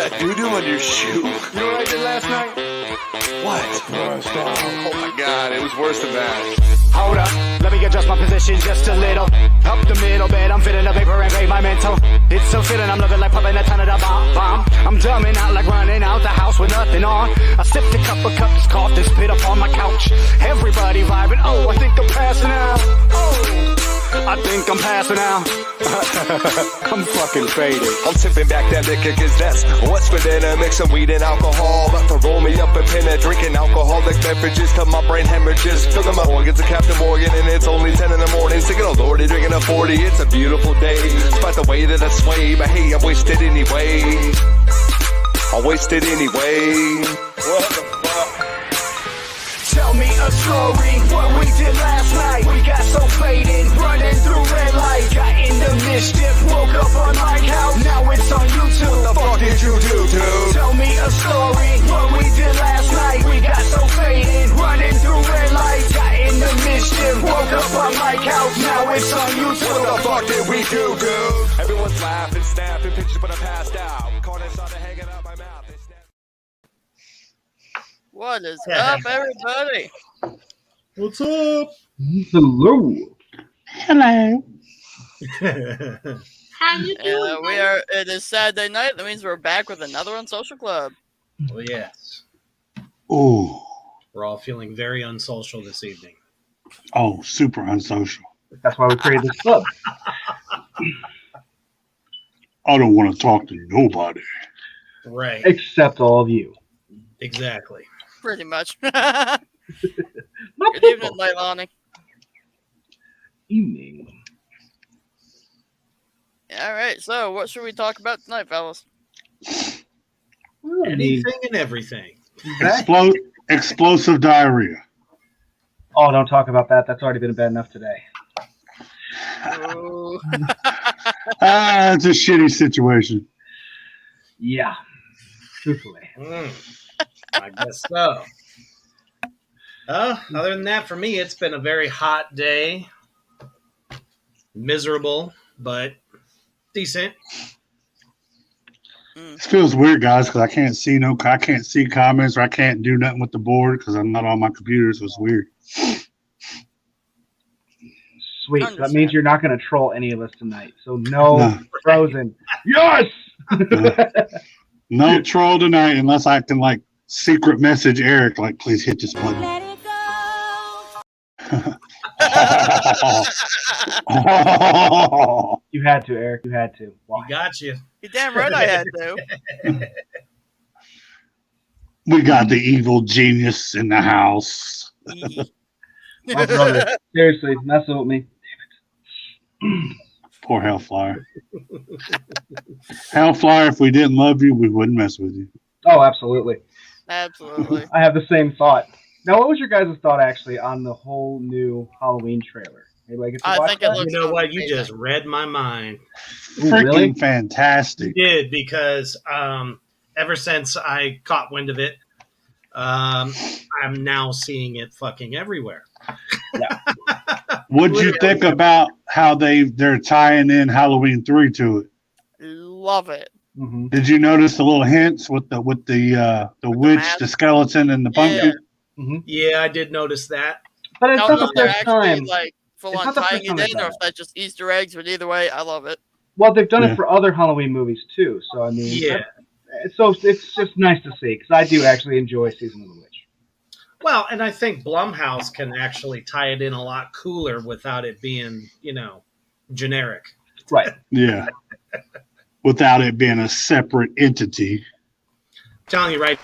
that doo-doo on your shoe? You know what I did last night? What? Oh my god, it was worse than that. Hold up, let me adjust my position just a little. Up the middle bed, I'm fitting the paper and grade my mental. It's so fitting, I'm looking like popping a ton of the bomb. I'm dumbing out like running out the house with nothing on. I sipped a cup of cups, coughed and spit up on my couch. Everybody vibing, oh, I think I'm passing out. Oh, I think I'm passing out. I'm fucking faded. I'm tipping back that liquor cause that's what's for dinner. Mix some weed and alcohol, about to roll me up a pinner. Drinking alcoholic beverages till my brain hemorrhages. Filling my organs of Captain Morgan and it's only 10 in the morning. Singing, oh lordy, drinking a 40, it's a beautiful day. Despite the way that I sway, but hey, I'm wasted anyway. I'm wasted anyway. What the fuck? Tell me a story, what we did last night. We got so faded, running through red light. Got into mischief, woke up on my couch. Now it's on YouTube. What the fuck did you do, dude? Tell me a story, what we did last night. We got so faded, running through red light. Got into mischief, woke up on my couch. Now it's on YouTube. What the fuck did we do, dude? Everyone's laughing, snapping pictures, but I passed out. Corners started hanging out my mouth. What is up, everybody? What's up? Hello. Hello. How you doing? It is Saturday night. That means we're back with another Unsocial Club. Oh, yes. Oh. We're all feeling very unsocial this evening. Oh, super unsocial. That's why we created this club. I don't want to talk to nobody. Right. Except all of you. Exactly. Pretty much. My Good people. evening, Leilani. Evening. All right, so what should we talk about tonight, fellas? Well, I mean, Anything and everything. Explosive diarrhea. oh, don't talk about that. That's already been bad enough today. Ooh. It's a shitty situation. Yeah. Truthfully. I guess so. Other than that, for me, it's been a very hot day. Miserable, but decent. This feels weird, guys, because I can't see comments, or I can't do nothing with the board because I'm not on my computer, so it's weird. Sweet. So that means you're not going to troll any of us tonight. So no Frozen. Yes! No troll tonight unless I can secret message Eric, please hit this button. Let it go. You had to, Eric. You had to. Why? We got you. You're damn right I had to. We got the evil genius in the house. My brother. Seriously, messing with me. Poor Hellfire. Hellfire, if we didn't love you, we wouldn't mess with you. Oh, absolutely. Absolutely. I have the same thought. Now, what was your guys' thought, actually, on the whole new Halloween trailer? Anybody get to watch think it that? looks You know what? You amazing. just read my mind. Ooh, Freaking really? fantastic. You did, because ever since I caught wind of it, I'm now seeing it fucking everywhere. What'd you think about how they're tying in Halloween 3 to it? Love it. Mm-hmm. Did you notice the little hints with the witch, mask? the skeleton, and the pumpkin? Mm-hmm. Yeah, I did notice that. But it's I not don't know the if they're first actually time. full It's on not the tying first time it they've in, done or if that's just Easter eggs. But either way, I love it. Well, they've done Yeah. it for other Halloween movies, too. So, I mean, Yeah. so it's just nice to see, because I do actually enjoy Season of the Witch. Well, and I think Blumhouse can actually tie it in a lot cooler without it being, generic. Right. Yeah. Without it being a separate entity. Telling you right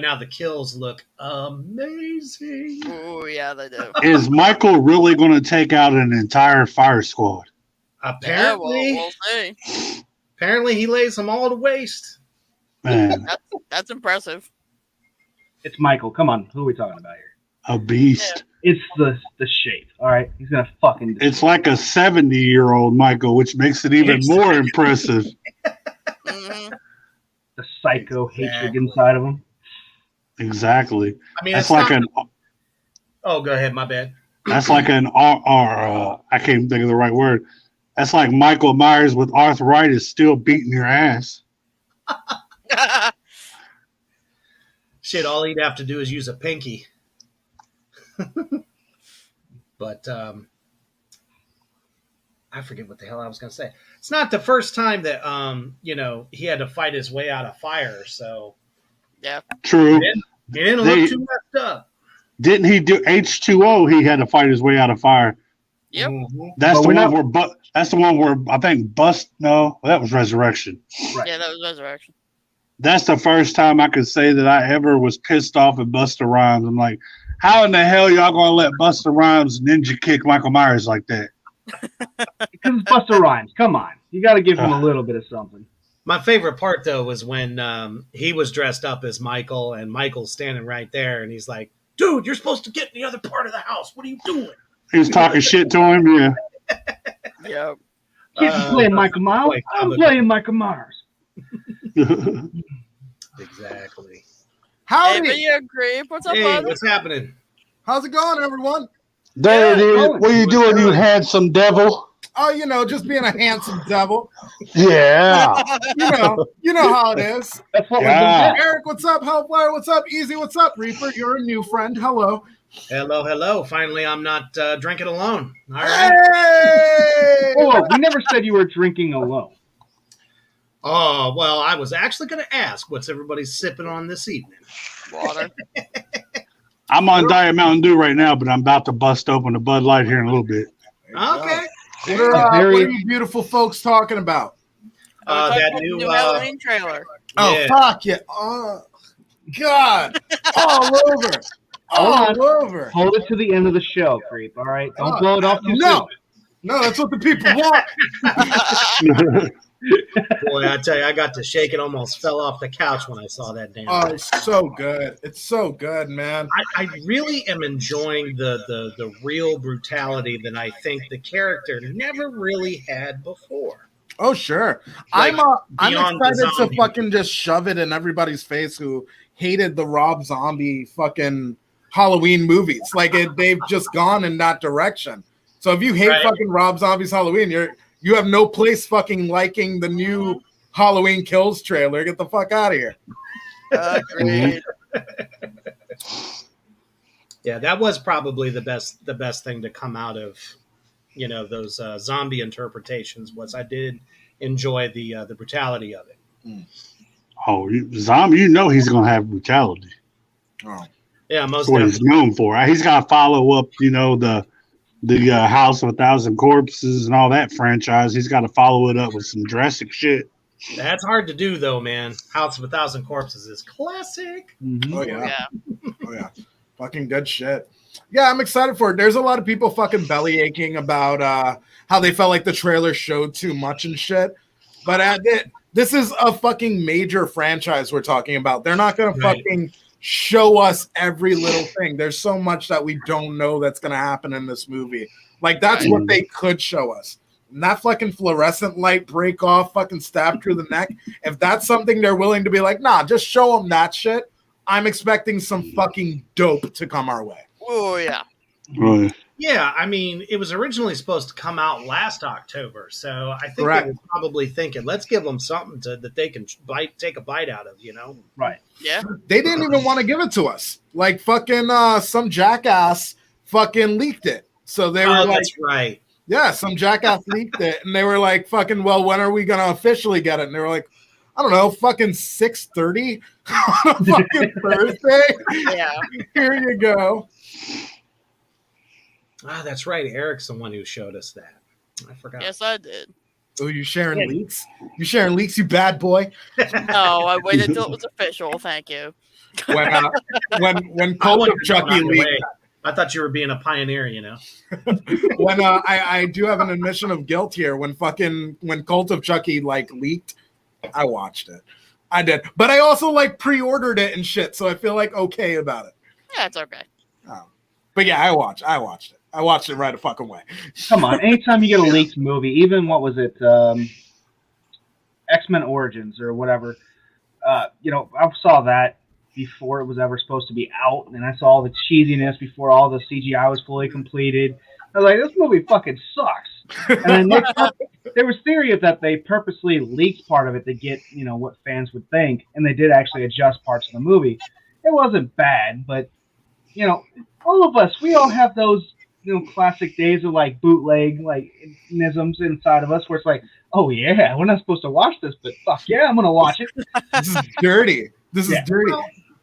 now, the kills look amazing. Oh yeah, they do. Is Michael really going to take out an entire fire squad? Apparently, Yeah, we'll see. apparently he lays them all to waste. Man, That's impressive. It's Michael. Come on. Who are we talking about here? a beast. It's the shape, all right? He's going to fucking... It's like a 70-year-old Michael, which makes it even more impressive. Mhm. the psycho hatred inside of him. Exactly. I mean, That's it's like not- an. Oh, go ahead. My bad. That's like an I can't even think of the right word. That's like Michael Myers with arthritis still beating your ass. Shit, all he'd have to do is use a pinky. But I forget what the hell I was going to say. It's not the first time that he had to fight his way out of fire. So Yeah. True. He didn't look too messed up. Didn't he do H2O? He had to fight his way out of fire. Yep. Mm-hmm. That's the one where I think that was Resurrection. Right. Yeah, that was Resurrection. That's the first time I could say that I ever was pissed off at Busta Rhymes. I'm like, how in the hell y'all gonna let Busta Rhymes ninja kick Michael Myers like that? Because it's Busta Rhymes. Come on. You got to give him a little bit of something. My favorite part, though, was when he was dressed up as Michael, and Michael's standing right there, and he's like, dude, you're supposed to get in the other part of the house. What are you doing? He was talking shit to him, yeah. Yep. Keep playing Michael Myers. I'm playing Michael Myers. Exactly. Hey, Video Creep, what's up, Hey, bud? what's happening? How's it going, everyone? What are you doing, you handsome devil? Oh, just being a handsome devil. Yeah. You know how it is. That's what Yeah. Eric, what's up? Hellfire, what's up? Easy, what's up? Reaper, you're a new friend. Hello. Hello. Finally, I'm not drinking alone. All right. Hey! Oh, we never said you were drinking alone. Oh, well, I was actually going to ask what's everybody sipping on this evening. Water. I'm on Diet Mountain Dew right now, but I'm about to bust open a Bud Light here in a little bit. Okay. What are you beautiful folks talking about? That new Halloween trailer. Oh, Yeah. fuck yeah. Oh, God. All over. All over. Hold it to the end of the show, Creep. All right? Don't blow it off too No. No, that's what the people want. Boy, I tell you, I got to shake it, almost fell off the couch when I saw that damn Oh, thing. it's so good. It's so good, man. I really am enjoying the real brutality that I think the character never really had before. Oh, sure. Like, I'm beyond the excited to zombie. fucking just shove it in everybody's face who hated the Rob Zombie fucking Halloween movies. Like they've just gone in that direction. So if you hate Right. fucking Rob Zombie's Halloween, you have no place fucking liking the new Halloween Kills trailer. Get the fuck out of here. Agreed. Yeah, that was probably the best thing to come out of those zombie interpretations. Was I did enjoy the brutality of it. Oh, Zombie, he's going to have brutality. Oh. Yeah, most That's what he's definitely. known for. He's got to follow up, the House of a Thousand Corpses and all that franchise. He's got to follow it up with some drastic shit. That's hard to do, though, man. House of a Thousand Corpses is classic. Mhm. Oh, yeah. Yeah. Oh, yeah. Fucking good shit. Yeah, I'm excited for it. There's a lot of people fucking belly aching about how they felt like the trailer showed too much and shit. But this is a fucking major franchise we're talking about. They're not going to fucking show us every little thing. There's so much that we don't know that's going to happen in this movie. Like, that's what they could show us. And that fucking fluorescent light break off, fucking stab through the neck. If that's something they're willing to be like, nah, just show them that shit. I'm expecting some fucking dope to come our way. Oh, yeah. Right. Yeah, I mean, it was originally supposed to come out last October, so I think Correct. they were probably thinking, let's give them something that they can take a bite out of, Right. Yeah. They didn't even want to give it to us. Like fucking some jackass fucking leaked it. So they were like, that's right. yeah, some jackass leaked it. And they were like, fucking, well, when are we going to officially get it? And they were like, I don't know, fucking 6:30 on a fucking Thursday. Yeah. Here you go. Ah, that's right. Eric's the one who showed us that. I forgot. Yes, I did. Oh, you sharing leaks? You sharing leaks, you bad boy? No, I waited till it was official. Thank you. When I Cult wanted of to know Chucky right leaked. away. I thought you were being a pioneer, When I do have an admission of guilt here. When Cult of Chucky leaked, I watched it. I did, but I also pre-ordered it and shit, so I feel okay about it. Yeah, it's okay. But yeah, I watched it. I watched it right a fucking way. Come on. Anytime you get a leaked movie, even what was it, X-Men Origins or whatever, I saw that before it was ever supposed to be out, and I saw all the cheesiness before all the CGI was fully completed. I was like, this movie fucking sucks. And then there was theory that they purposely leaked part of it to get, what fans would think, and they did actually adjust parts of the movie. It wasn't bad, but, all of us, we all have those, classic days of, like, bootleg, like, isms inside of us where it's like, oh, yeah, we're not supposed to watch this, but fuck yeah, I'm going to watch it. This is dirty. This is dirty.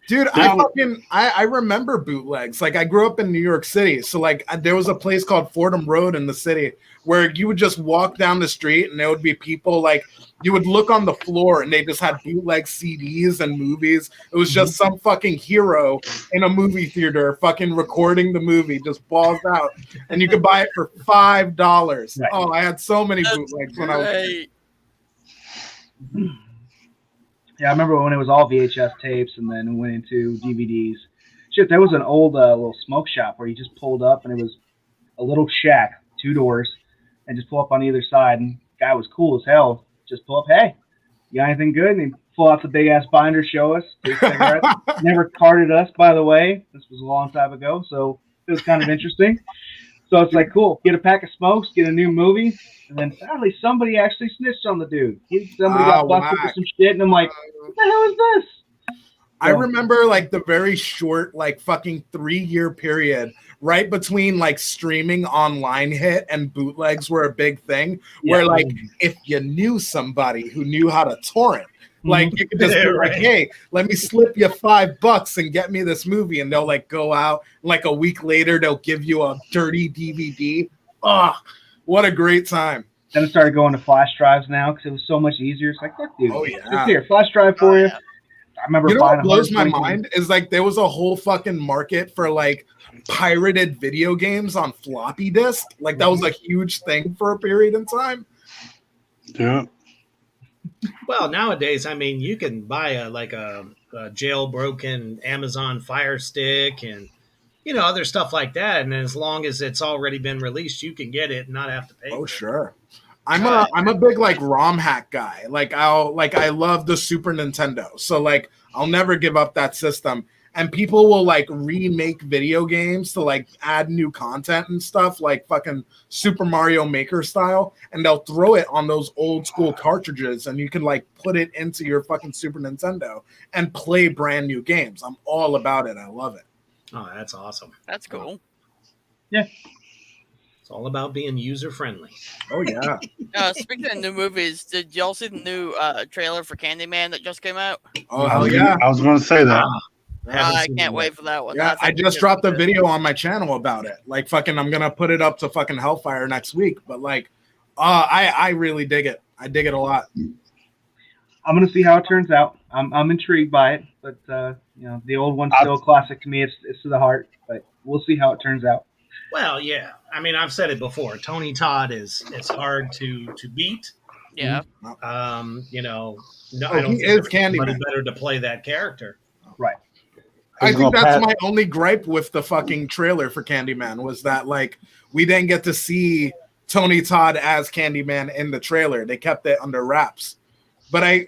Dude, I remember bootlegs. Like, I grew up in New York City, so like there was a place called Fordham Road in the city where you would just walk down the street and there would be people, like, you would look on the floor and they just had bootleg CDs and movies. It was just some fucking hero in a movie theater fucking recording the movie, just balls out, and you could buy it for $5. Right. Oh, I had so many bootlegs when I was. Yeah, I remember when it was all VHS tapes and then it went into DVDs. Shit, there was an old little smoke shop where you just pulled up and it was a little shack, 2 doors, and just pull up on either side. And the guy was cool as hell. Just pull up, hey, you got anything good? And he'd pull out the big ass binder, show us, take cigarettes. Never carded us, by the way. This was a long time ago, so it was kind of interesting. So it's like, cool, get a pack of smokes, get a new movie. And then sadly, somebody actually snitched on the dude. Somebody got busted for some shit, and I'm like, what the hell is this? I remember like the very short, like fucking 3-year period right between like streaming online hit and bootlegs were a big thing. Where like if you knew somebody who knew how to torrent, like you could just be like, hey, let me slip you $5 and get me this movie, and they'll like go out like a week later, they'll give you a dirty DVD. Oh, what a great time. Then it started going to flash drives now because it was so much easier. It's like, look, dude, yeah. here, flash drive for you. I remember what blows my mind is like there was a whole fucking market for like pirated video games on floppy disk. Like that was a huge thing for a period in time. Yeah. Well, nowadays, I mean, you can buy a jailbroken Amazon Fire Stick and other stuff like that, and as long as it's already been released, you can get it and not have to pay. Oh, sure. I'm a big like ROM hack guy. I love the Super Nintendo, so like I'll never give up that system. And people will like remake video games to like add new content and stuff, like fucking Super Mario Maker style, and they'll throw it on those old school cartridges, and you can like put it into your fucking Super Nintendo and play brand new games. I'm all about it. I love it. Oh, that's awesome. That's cool. Yeah. It's all about being user friendly. Oh yeah. Speaking of new movies, did y'all see the new trailer for Candyman that just came out? Oh hell yeah! I was going to say that. I can't wait for that one. Yeah, I just dropped a video on my channel about it. Like fucking, I'm gonna put it up to fucking Hellfire next week. But like, I really dig it. I dig it a lot. I'm gonna see how it turns out. I'm intrigued by it, but the old one's still a classic to me. It's to the heart, but we'll see how it turns out. Well, yeah. I mean, I've said it before. Tony Todd is hard to beat. Yeah. I don't he think is there's anybody Candyman. better to play that character. Right. I think that's my only gripe with the fucking trailer for Candyman was that like we didn't get to see Tony Todd as Candyman in the trailer. They kept it under wraps. But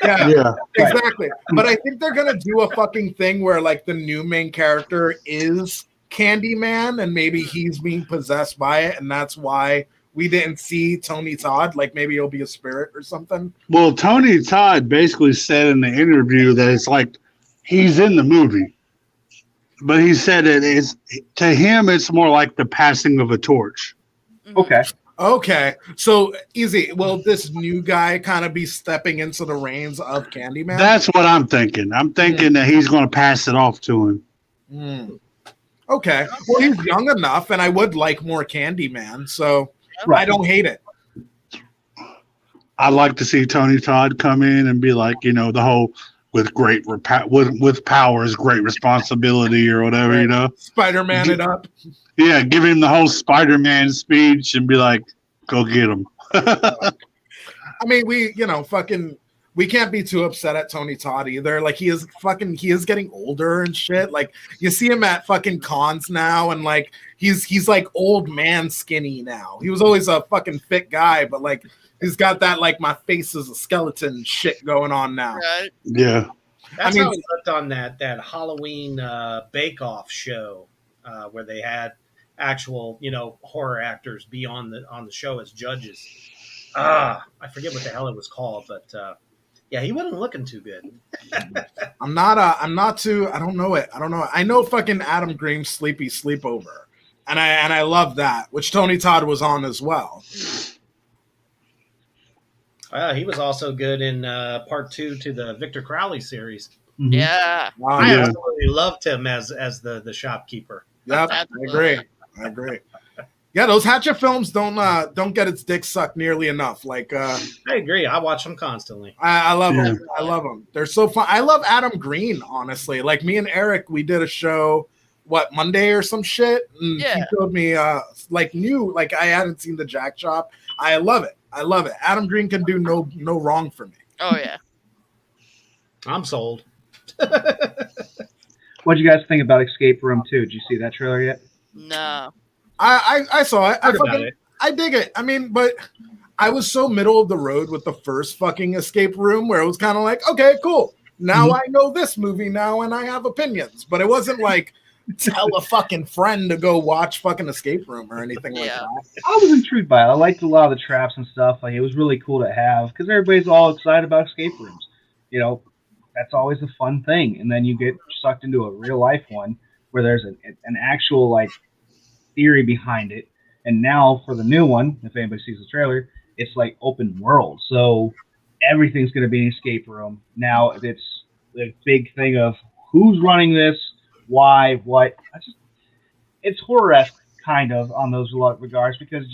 yeah, exactly. But I think they're gonna do a fucking thing where like the new main character is Candyman and maybe he's being possessed by it, and that's why we didn't see Tony Todd. Like maybe he'll be a spirit or something. Well, Tony Todd basically said in the interview that it's like he's in the movie, but he said it is to him. It's more like the passing of a torch. Okay. So easy. Will this new guy kind of be stepping into the reins of Candyman? That's what I'm thinking. I'm thinking that he's going to pass it off to him. Okay. Well, he's young enough, and I would like more Candyman, so I don't hate it. I'd like to see Tony Todd come in and be like, the whole with power is great responsibility or whatever, Spider-Man it up. Yeah, give him the whole Spider-Man speech and be like, go get him. I mean, we can't be too upset at Tony Todd either. Like he is getting older and shit. Like you see him at fucking cons now, and like he's like old man skinny now. He was always a fucking fit guy, but like he's got that like my face is a skeleton shit going on now. Right. Yeah. That's how he looked on that Halloween Bake Off show where they had actual, horror actors be on the show as judges. I forget what the hell it was called, but yeah, he wasn't looking too good. I'm not too. I don't know it. I know fucking Adam Green's Sleepy Sleepover, and I love that, which Tony Todd was on as well. He was also good in part 2 to the Victor Crowley series. Mhm. Yeah. Wow, I Yeah. absolutely loved him as the shopkeeper. Yep, I agree. Yeah, those Hatchet films don't get its dick sucked nearly enough. Like, I agree. I watch them constantly. I love Yeah. them. I love them. They're so fun. I love Adam Green, honestly. Like me and Eric, we did a show, Monday or some shit, and he Yeah. showed me I hadn't seen the Jack Shop. I love it. Adam Green can do no wrong for me. Oh yeah. I'm sold. What'd you guys think about Escape Room 2? Did you see that trailer yet? No. I saw it. Heard about it. I dig it. I mean, but I was so middle of the road with the first fucking Escape Room where it was kind of like, okay, cool. Now I know this movie now and I have opinions. But it wasn't like tell a fucking friend to go watch fucking Escape Room or anything like Yeah. that. I was intrigued by it. I liked a lot of the traps and stuff. Like, it was really cool to have because everybody's all excited about escape rooms. That's always a fun thing. And then you get sucked into a real life one where there's an actual like theory behind it. And now for the new one, if anybody sees the trailer, it's like open world. So everything's going to be an escape room. Now it's the big thing of who's running this, why, what. It's horror-esque kind of on those regards because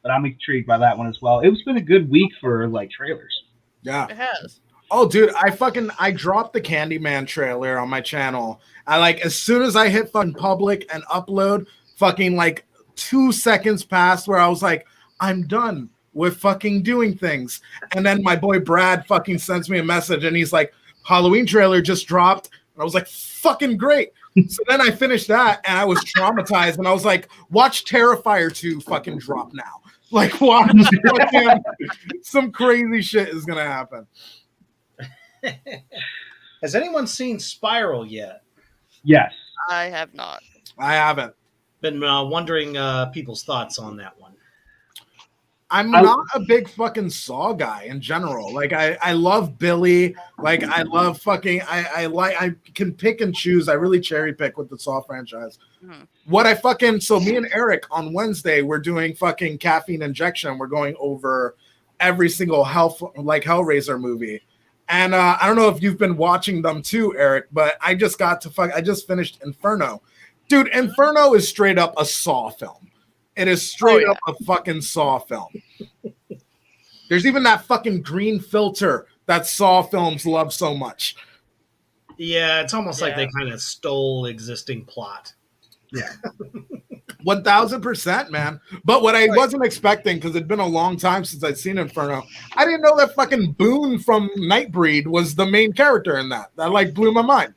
but I'm intrigued by that one as well. It's been a good week for like trailers. Yeah. It has. Oh, dude, I dropped the Candyman trailer on my channel. As soon as I hit fucking public and upload, fucking like 2 seconds passed where I was like, I'm done with fucking doing things. And then my boy Brad fucking sends me a message and he's like, Halloween trailer just dropped. And I was like, fucking great. So then I finished that and I was traumatized and I was like, watch Terrifier 2 fucking drop now. Like, watch fucking, some crazy shit is going to happen. Has anyone seen Spiral yet? Yes. I have not. I haven't. Been wondering people's thoughts on that one. I'm not a big fucking Saw guy in general. Like I love Billy. Like I love fucking I can pick and choose. I really cherry pick with the Saw franchise. Mhm. So me and Eric on Wednesday we're doing fucking Caffeine Injection. We're going over every single Hellraiser movie. And I don't know if you've been watching them too, Eric, but I just finished Inferno. Dude, Inferno is straight up a Saw film. It is straight up a fucking Saw film. There's even that fucking green filter that Saw films love so much. Yeah, it's almost like they kind of stole existing plot. Yeah. 1000%, man. But what I wasn't expecting, because it'd been a long time since I'd seen Inferno, I didn't know that fucking Boone from Nightbreed was the main character in that. That like blew my mind.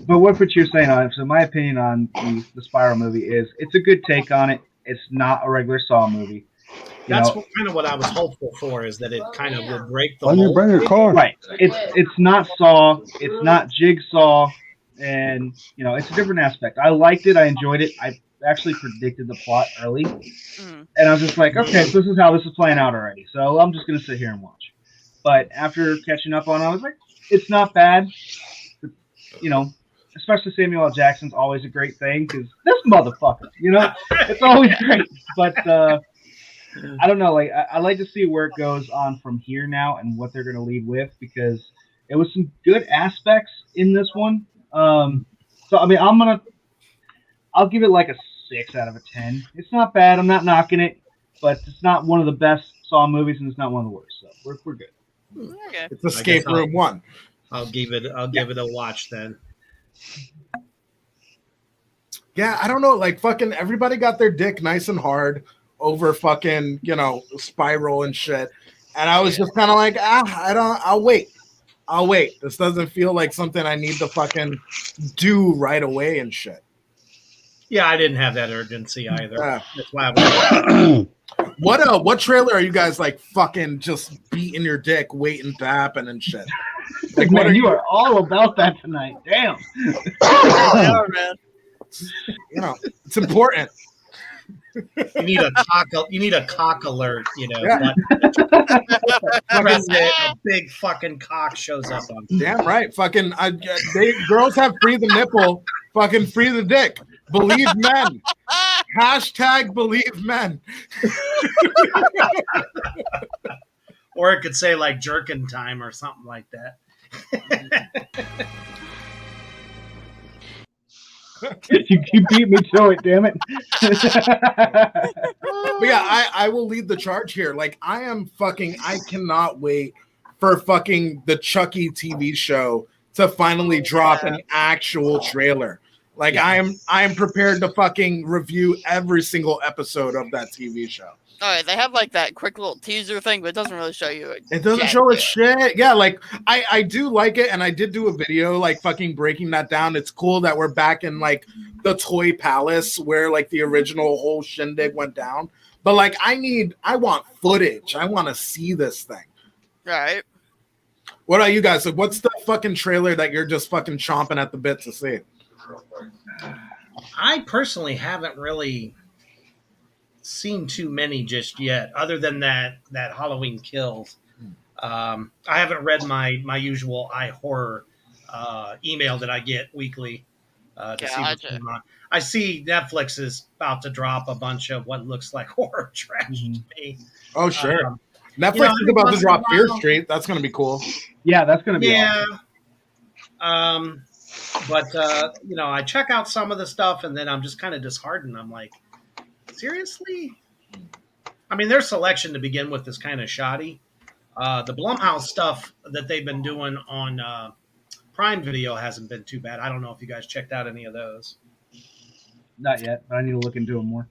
But what you're saying on it, so my opinion on the Spiral movie is it's a good take on it. It's not a regular Saw movie. That's kind of what I was hopeful for, is that it kind of would break the Why don't you mold. bring your car? Right. It's not Saw. It's not Jigsaw. And, it's a different aspect. I liked it. I enjoyed it. I actually predicted the plot early. Mhm. And I was just like, okay, so this is how this is playing out already. So I'm just going to sit here and watch. But after catching up on it, I was like, it's not bad. Especially Samuel L. Jackson's always a great thing because this motherfucker, it's always great. But I don't know. Like, I like to see where it goes on from here now and what they're going to lead with because it was some good aspects in this one. So I mean, I'll give it like a 6 out of a 10. It's not bad. I'm not knocking it, but it's not one of the best Saw movies, and it's not one of the worst. So we're good. Okay. It's Escape Room 1. I'll give it a watch then. Yeah, I don't know. Like fucking everybody got their dick nice and hard over fucking, Spiral and shit. And I was just kind of like, I'll wait. This doesn't feel like something I need to fucking do right away and shit. Yeah, I didn't have that urgency either. Yeah. That's why I was What trailer are you guys like fucking just beating your dick waiting to happen and shit? Like, man, you are all about that tonight. Damn. They are, man. You know, it's important. You need a cock alert, you know. Yeah. Press it, a big fucking cock shows up on. Damn right. Fucking girls have free the nipple, fucking free the dick. Believe men. Hashtag believe men. Or it could say like jerkin time or something like that. you beat me to it, damn it. But yeah, I will lead the charge here. Like, I cannot wait for fucking the Chucky TV show to finally drop an actual trailer. Like, I am prepared to fucking review every single episode of that TV show. All right, they have like that quick little teaser thing, but it doesn't really show you. It doesn't show it shit. Yeah, like I do like it, and I did do a video like fucking breaking that down. It's cool that we're back in like the Toy Palace where like the original whole shindig went down. But like I want footage. I want to see this thing. All right. What are you guys? Like, what's the fucking trailer that you're just fucking chomping at the bit to see? I personally haven't really seen too many just yet, other than that Halloween Kills. I haven't read my usual iHorror email that I get weekly to see what's going on. I see Netflix is about to drop a bunch of what looks like horror trash to me. Oh sure, Netflix is about to drop Fear Street. That's going to be cool. Yeah, that's going to be awesome. But I check out some of the stuff and then I'm just kind of disheartened. I'm like, seriously? I mean, their selection to begin with is kind of shoddy. The Blumhouse stuff that they've been doing on Prime Video hasn't been too bad. I don't know if you guys checked out any of those. Not yet, but I need to look into them more.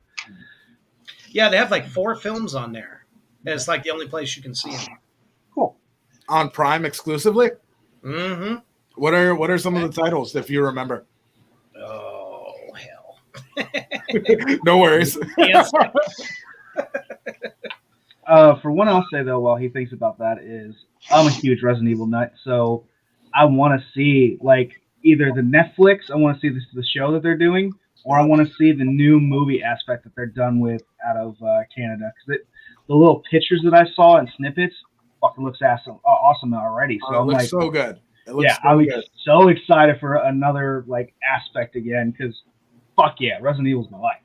Yeah, they have like 4 films on there. And it's like the only place you can see them. Cool. On Prime exclusively? Mm-hmm. What are some of the titles, if you remember? Oh, hell. No worries. For one, I'll say, though, while he thinks about that, is I'm a huge Resident Evil nut, so I want to see, like, either the Netflix, I want to see the show that they're doing, or I want to see the new movie aspect that they're done with out of Canada. Because the little pictures that I saw and snippets fucking looks awesome already. So I'm like, so good. I'm so excited for another like aspect again, because fuck yeah, Resident Evil's my life.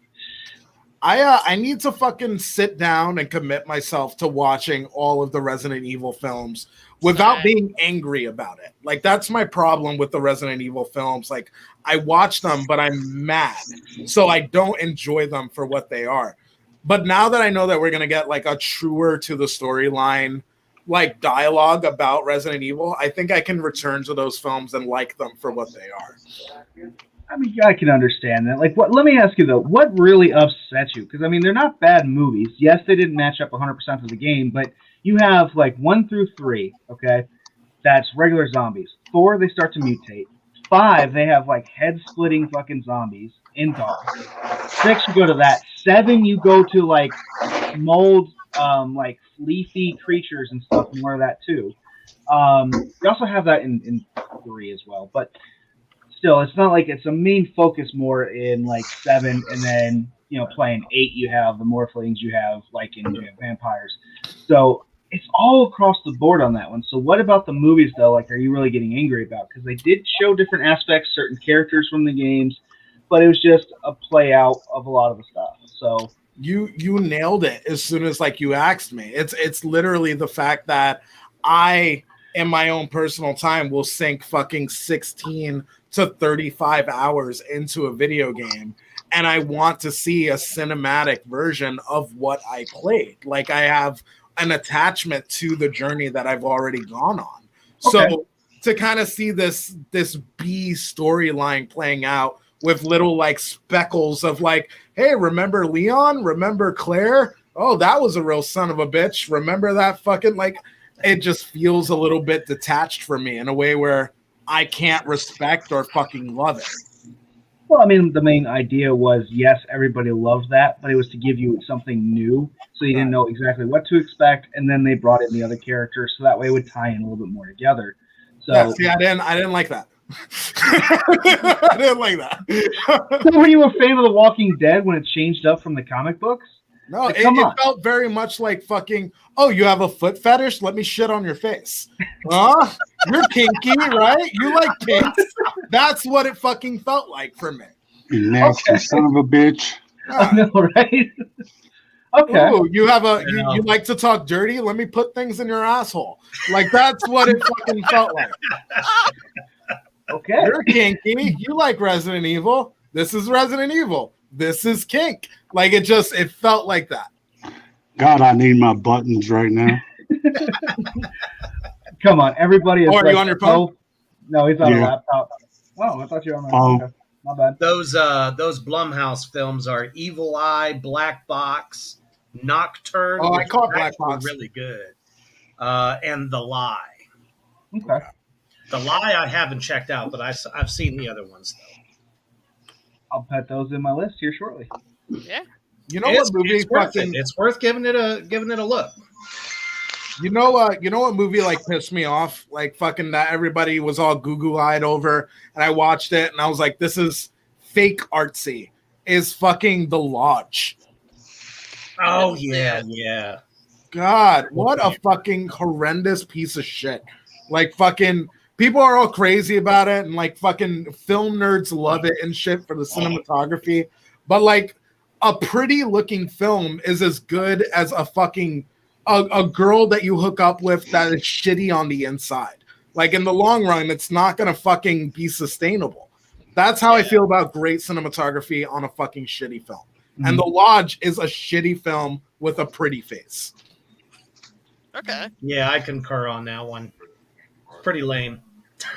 I need to fucking sit down and commit myself to watching all of the Resident Evil films without being angry about it. Like, that's my problem with the Resident Evil films. Like, I watch them, but I'm mad. So I don't enjoy them for what they are. But now that I know that we're going to get like a truer to the storyline, like dialogue about Resident Evil, I think I can return to those films and like them for what they are. I mean, I can understand that. Like, what? Let me ask you though, what really upsets you? Because I mean, they're not bad movies. Yes, they didn't match up 100% of the game, but you have like 1 through 3. Okay, that's regular zombies. 4, they start to mutate. 5, they have like head-splitting fucking zombies in dark. 6, you go to that. 7, you go to like mold, like leafy creatures and stuff. More of that too. You also have that in 3 as well, but still, it's not like it's a main focus more in like 7, and then playing 8, you have the morphlings, you have lycans, you have vampires. So it's all across the board on that one. So what about the movies though? Like, are you really getting angry about? Because they did show different aspects, certain characters from the games, but it was just a play out of a lot of the stuff. So you nailed it as soon as like you asked me. It's literally the fact that I, in my own personal time, will sink fucking 16 to 35 hours into a video game, and I want to see a cinematic version of what I played. Like, I have an attachment to the journey that I've already gone on. Okay. So to kind of see this B storyline playing out with little like speckles of like, hey, remember Leon? Remember Claire? Oh, that was a real son of a bitch. Remember that fucking, like, it just feels a little bit detached from me in a way where I can't respect or fucking love it. Well, I mean, the main idea was, yes, everybody loved that, but it was to give you something new, so you didn't know exactly what to expect, and then they brought in the other characters, so that way it would tie in a little bit more together. So Yeah, see, I didn't like that. I didn't like that. So were you a fan of The Walking Dead when it changed up from the comic books? No, Like, it come on. felt very much like fucking, oh, you have a foot fetish? Let me shit on your face. Huh? You're kinky, right? You like kinks. That's what it fucking felt like for me. You nasty son of a bitch. I know, right? Okay. Ooh, you have you like to talk dirty? Let me put things in your asshole. Like that's what it fucking felt like. Okay. You're kinky. You like Resident Evil. This is Resident Evil. This is kink. Like it felt like that. God, I need my buttons right now. Come on, everybody is. Oh, are you on your phone? No, he's on a Yeah. laptop. Wow, I thought you were on my Oh. okay. My bad. Those Blumhouse films are Evil Eye, Black Box, Nocturne. Oh, I which caught is Black actually Box. really good. And The Lie. Okay. The Lie I haven't checked out, but I've seen the other ones though. I'll put those in my list here shortly. Yeah. You know what movie it's worth fucking it. It's worth giving it a look. you know what movie like pissed me off? Like fucking that everybody was all goo-goo-eyed over and I watched it and I was like, this is fake artsy. Is fucking The Lodge. Oh yeah. God, what a fucking horrendous piece of shit. Like fucking people are all crazy about it and like fucking film nerds love it and shit for the cinematography. But like a pretty looking film is as good as a fucking a girl that you hook up with that is shitty on the inside. Like in the long run, it's not gonna fucking be sustainable. That's how I feel about great cinematography on a fucking shitty film. And The Lodge is a shitty film with a pretty face. Okay. Yeah, I concur on that one. Pretty lame.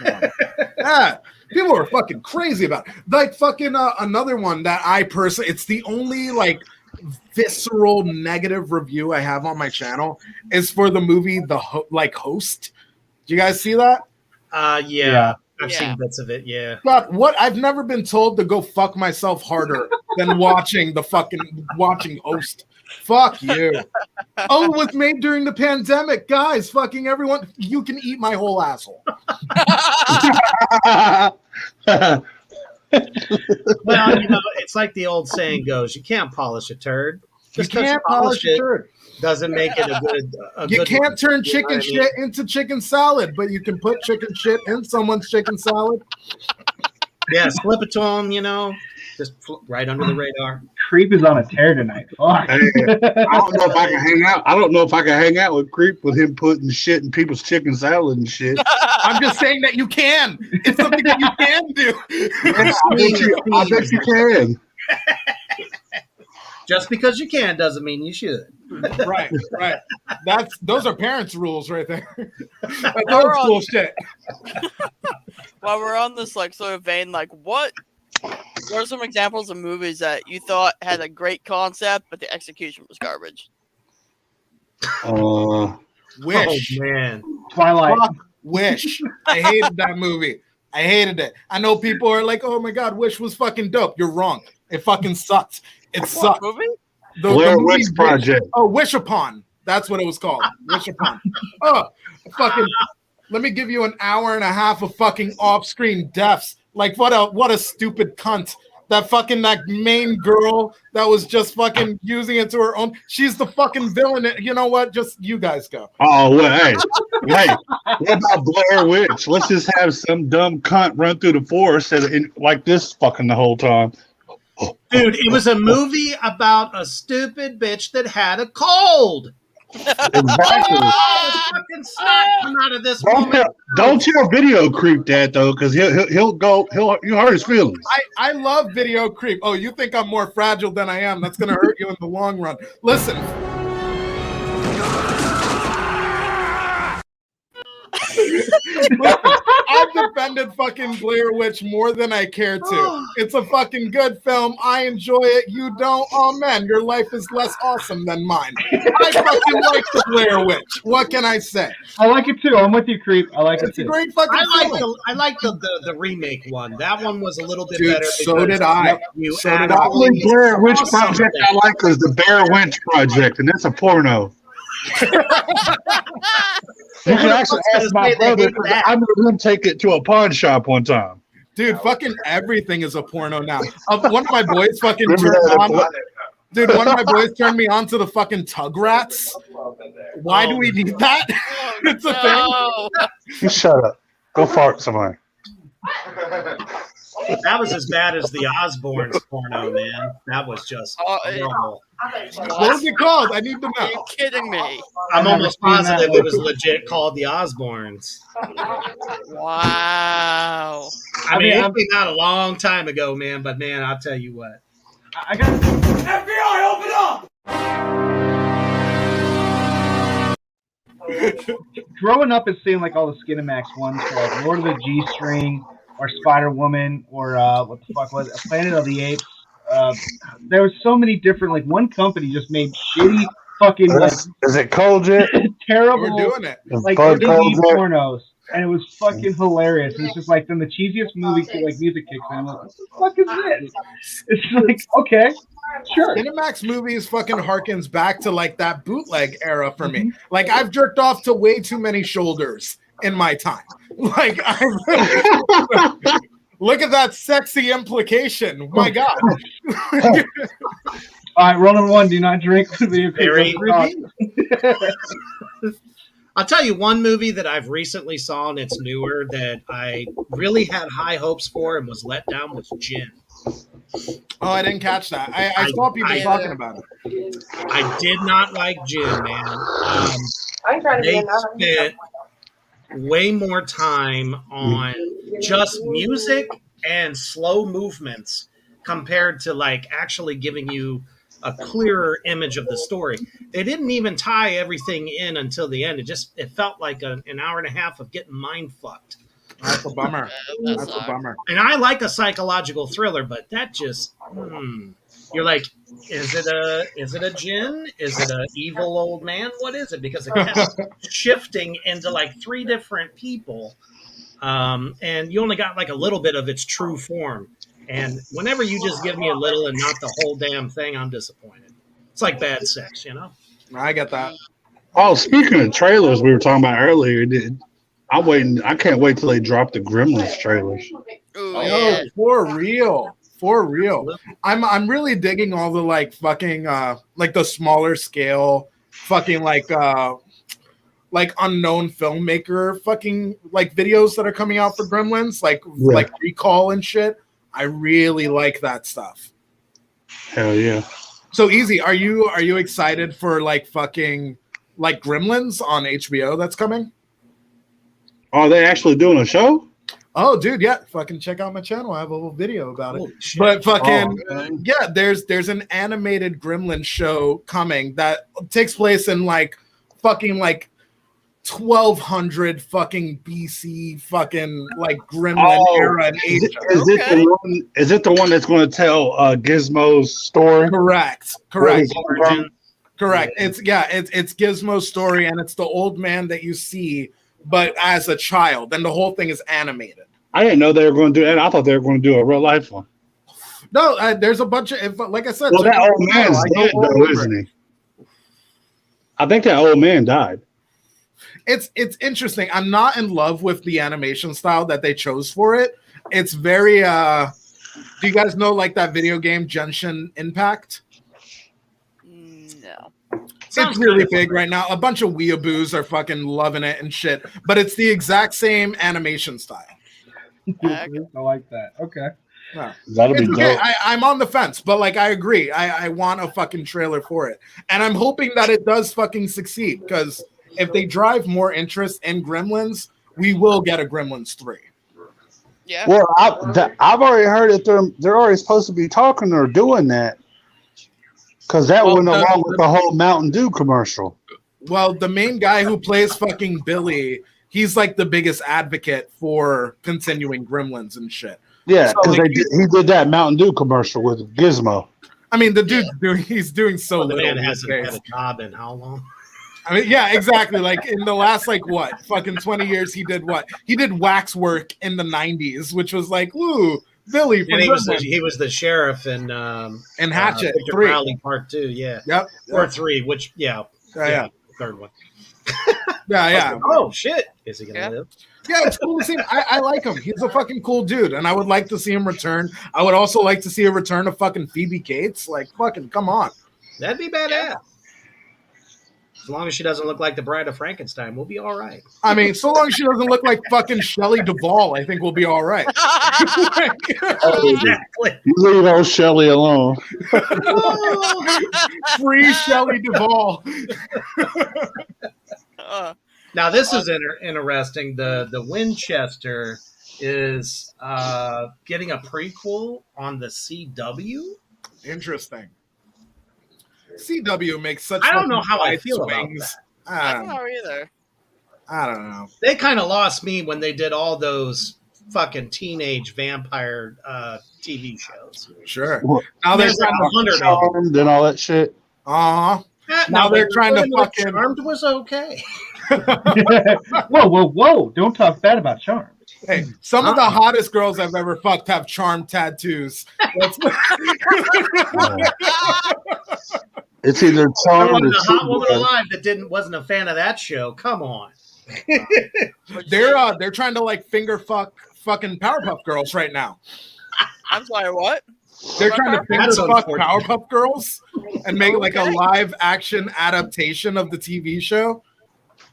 Yeah, people are fucking crazy about it. Like fucking another one that I personally, it's the only like visceral negative review I have on my channel is for the movie Host. Do you guys see that? Yeah. I've Yeah. seen bits of it. Yeah. God, what? I've never been told to go fuck myself harder than watching Host. Fuck you. Oh, it was made during the pandemic. Guys, fucking everyone, you can eat my whole asshole. Well, it's like the old saying goes: you can't polish a turd. You Just 'cause can't polish a it turd. doesn't make it a good. You can't turn you know chicken what I mean? shit into chicken salad, but you can put chicken shit in someone's chicken salad. Yeah, slip it to them. Just right under the radar. Creep is on a tear tonight. Fuck. Hey, I don't know if I can hang out. I don't know if I can hang out with Creep with him putting shit in people's chicken salad and shit. I'm just saying that you can. It's something that you can do. Yeah, I bet you can. Just because you can doesn't mean you should. Right. Those are parents' rules right there. That's We're old school shit. While we're on this like sort of vein, like what are some examples of movies that you thought had a great concept but the execution was garbage? Wish. Oh man, Twilight. Fuck Wish. I hated that movie. I hated it. I know people are like, oh my God, Wish was fucking dope. You're wrong. It fucking sucked. It What sucked. movie? The Blair movie Witch Project. Oh, Wish Upon. That's what it was called. Wish Upon. Oh, fucking. Let me give you an hour and a half of fucking off-screen deaths. Like what a stupid cunt. That main girl that was just fucking using it to her own. She's the fucking villain. You know what? Just you guys go. Oh, well, hey, what about Blair Witch? Let's just have some dumb cunt run through the forest like this fucking the whole time. dude, it was a movie about a stupid bitch that had a cold. Exactly. Fucking snot come out of this woman. Don't tell Video Creep that though, because he'll you hurt his feelings. I love Video Creep. Oh, you think I'm more fragile than I am? That's gonna hurt you in the long run. Listen. I've defended fucking Blair Witch more than I care to. It's a fucking good film. I enjoy it. You don't? Oh man, your life is less awesome than mine. I fucking like the Blair Witch. What can I say? I like it too. I'm with you, Creep. I like it It's a too. great fucking film. I like the remake one. That one was a little bit Dude, better. so because did I. You So did The I. only Blair Witch Awesome. project I like is the Bear Witch project, and that's a porno. You can actually I was ask gonna my say they brother. hate that. I made him take it to a pawn shop one time. Dude, fucking everything is a porno now. One of my boys fucking Remember turned that? on. Dude, one of my boys turned me on to the fucking Tugrats. Why do we need that? It's a thing. No. You shut up. Go fart somewhere. That was as bad as the Osbournes porno, man. That was just horrible. What was it called? I need to Are you know. kidding me? I'm never almost seen that positive one. it was legit called the Osbournes. Wow. I mean, mean, it came out a long time ago, man. But man, I'll tell you what. I got FBI, open up! growing up and seeing like all the Skinamax ones for like Lord of the G String or Spider Woman or what the fuck was it? Planet of the Apes. There were so many different, like one company just made shitty fucking like Is it cold yet? terrible We're doing it. like Bud MTV cold yet? pornos, and it was fucking hilarious. And it's just like then the cheesiest movie like music kicks in. I'm like, what the fuck is this? It's like okay, sure. Cinemax movies fucking harkens back to like that bootleg era for Mm-hmm. me. Like I've jerked off to way too many shoulders in my time. Like look at that sexy implication. My God. All right, rule number one: do not drink video Very games. I'll tell you one movie that I've recently saw and it's newer that I really had high hopes for and was let down was Gin. Oh, I didn't catch that. I saw people talking about it. I did not like Gin, man. I'm trying to They get another. spent way more time on just music and slow movements compared to like actually giving you a clearer image of the story. They didn't even tie everything in until the end. It felt like an hour and a half of getting mind fucked. That's a bummer. That's a bummer. And I like a psychological thriller, but that just you're like, is it a djinn? Is it an evil old man? What is it? Because it kept shifting into like three different people, and you only got like a little bit of its true form. And whenever you just give me a little and not the whole damn thing, I'm disappointed. It's like bad sex, you know? I get that. Oh, speaking of trailers, we were talking about earlier. I'm waiting. I can't wait till they drop the Gremlins trailers. Ooh, Oh, yeah. for real. For real. I'm really digging all the like fucking like the smaller scale fucking like unknown filmmaker fucking like videos that are coming out for Gremlins, like Recall and shit. I really like that stuff. Hell yeah. So Easy, are you excited for like fucking like Gremlins on HBO that's coming? Are they actually doing a show? Oh, dude, yeah. Fucking check out my channel. I have a little video about it. Holy shit. But fucking Oh, there's an animated Gremlin show coming that takes place in like fucking like 1200 fucking BC fucking like Gremlin era in Asia. Is it the one that's going to tell Gizmo's story? Correct. Origin. Correct. It's Gizmo's story, and it's the old man that you see, but as a child, and the whole thing is animated. I didn't know they were going to do that. I thought they were going to do a real life one. No, there's a bunch of, like I said, Well, that old man's dead, though, isn't he? I think that old man died. It's interesting. I'm not in love with the animation style that they chose for it. It's very do you guys know like that video game Genshin Impact? No. It's really big right now. A bunch of weeaboos are fucking loving it and shit, but it's the exact same animation style. I like that. Okay. No. That'll be It's okay. dope. I'm on the fence, but like I agree. I want a fucking trailer for it. And I'm hoping that it does fucking succeed, because if they drive more interest in Gremlins, we will get a Gremlins 3. Yeah. Well, I've already heard that they're already supposed to be talking or doing that, because that went along with the whole Mountain Dew commercial. Well, the main guy who plays fucking Billy, he's like the biggest advocate for continuing Gremlins and shit. Yeah, So, because like, he did that Mountain Dew commercial with Gizmo. I mean, the dude's he's doing so The little man these hasn't had days. a job in how long? I mean, yeah, exactly. Like in the last like what fucking 20 years, he did what? He did wax work in the 90s, which was like, ooh, Billy from And Gremlins. he was the sheriff in And Hatchet Victor 3. Crowley Part 2, yeah. Yep. Or 3, which Yeah. third one. Yeah. Oh shit! Is he gonna Yeah. live? Yeah, it's cool to see him. I like him. He's a fucking cool dude, and I would like to see him return. I would also like to see a return of fucking Phoebe Cates. Like, fucking, come on. That'd be badass. As long as she doesn't look like the Bride of Frankenstein, we'll be all right. I mean, so long as she doesn't look like fucking Shelley Duvall, I think we'll be all right. Exactly. You leave old Shelley alone. Free Shelley Duvall. Now this is interesting. The Winchester is getting a prequel on the CW. Interesting. CW makes such. I don't know how I wide feel about swings. that. I don't know either. I don't know. They kind of lost me when they did all those fucking teenage vampire TV shows. Sure. Well, Now they're There's trying like to. 100 of them. Charmed and all that shit. Uh-huh. Now Now they're trying to fucking. Charmed was okay. Whoa! Don't talk bad about Charm. Hey, some of the hottest girls I've ever fucked have charm tattoos. It's either There Charmed wasn't or a hot woman Superbad. alive that wasn't a fan of that show. Come on. They're trying to like finger fuck fucking Powerpuff Girls right now. I'm sorry, what? They're trying to finger That's fuck unfortunate. Powerpuff Girls and make like a Okay. live action adaptation of the TV show.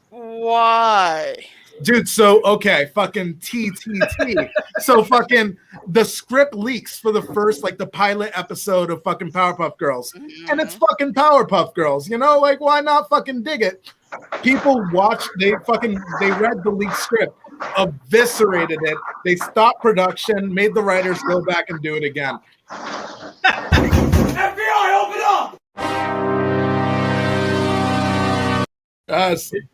Why? Dude, so okay, fucking TTT. So fucking the script leaks for the first like the pilot episode of fucking Powerpuff Girls. And it's fucking Powerpuff Girls, you know? Like why not fucking dig it? People watched, they read the leaked script, eviscerated it. They stopped production, made the writers go back and do it again. FBI, open up!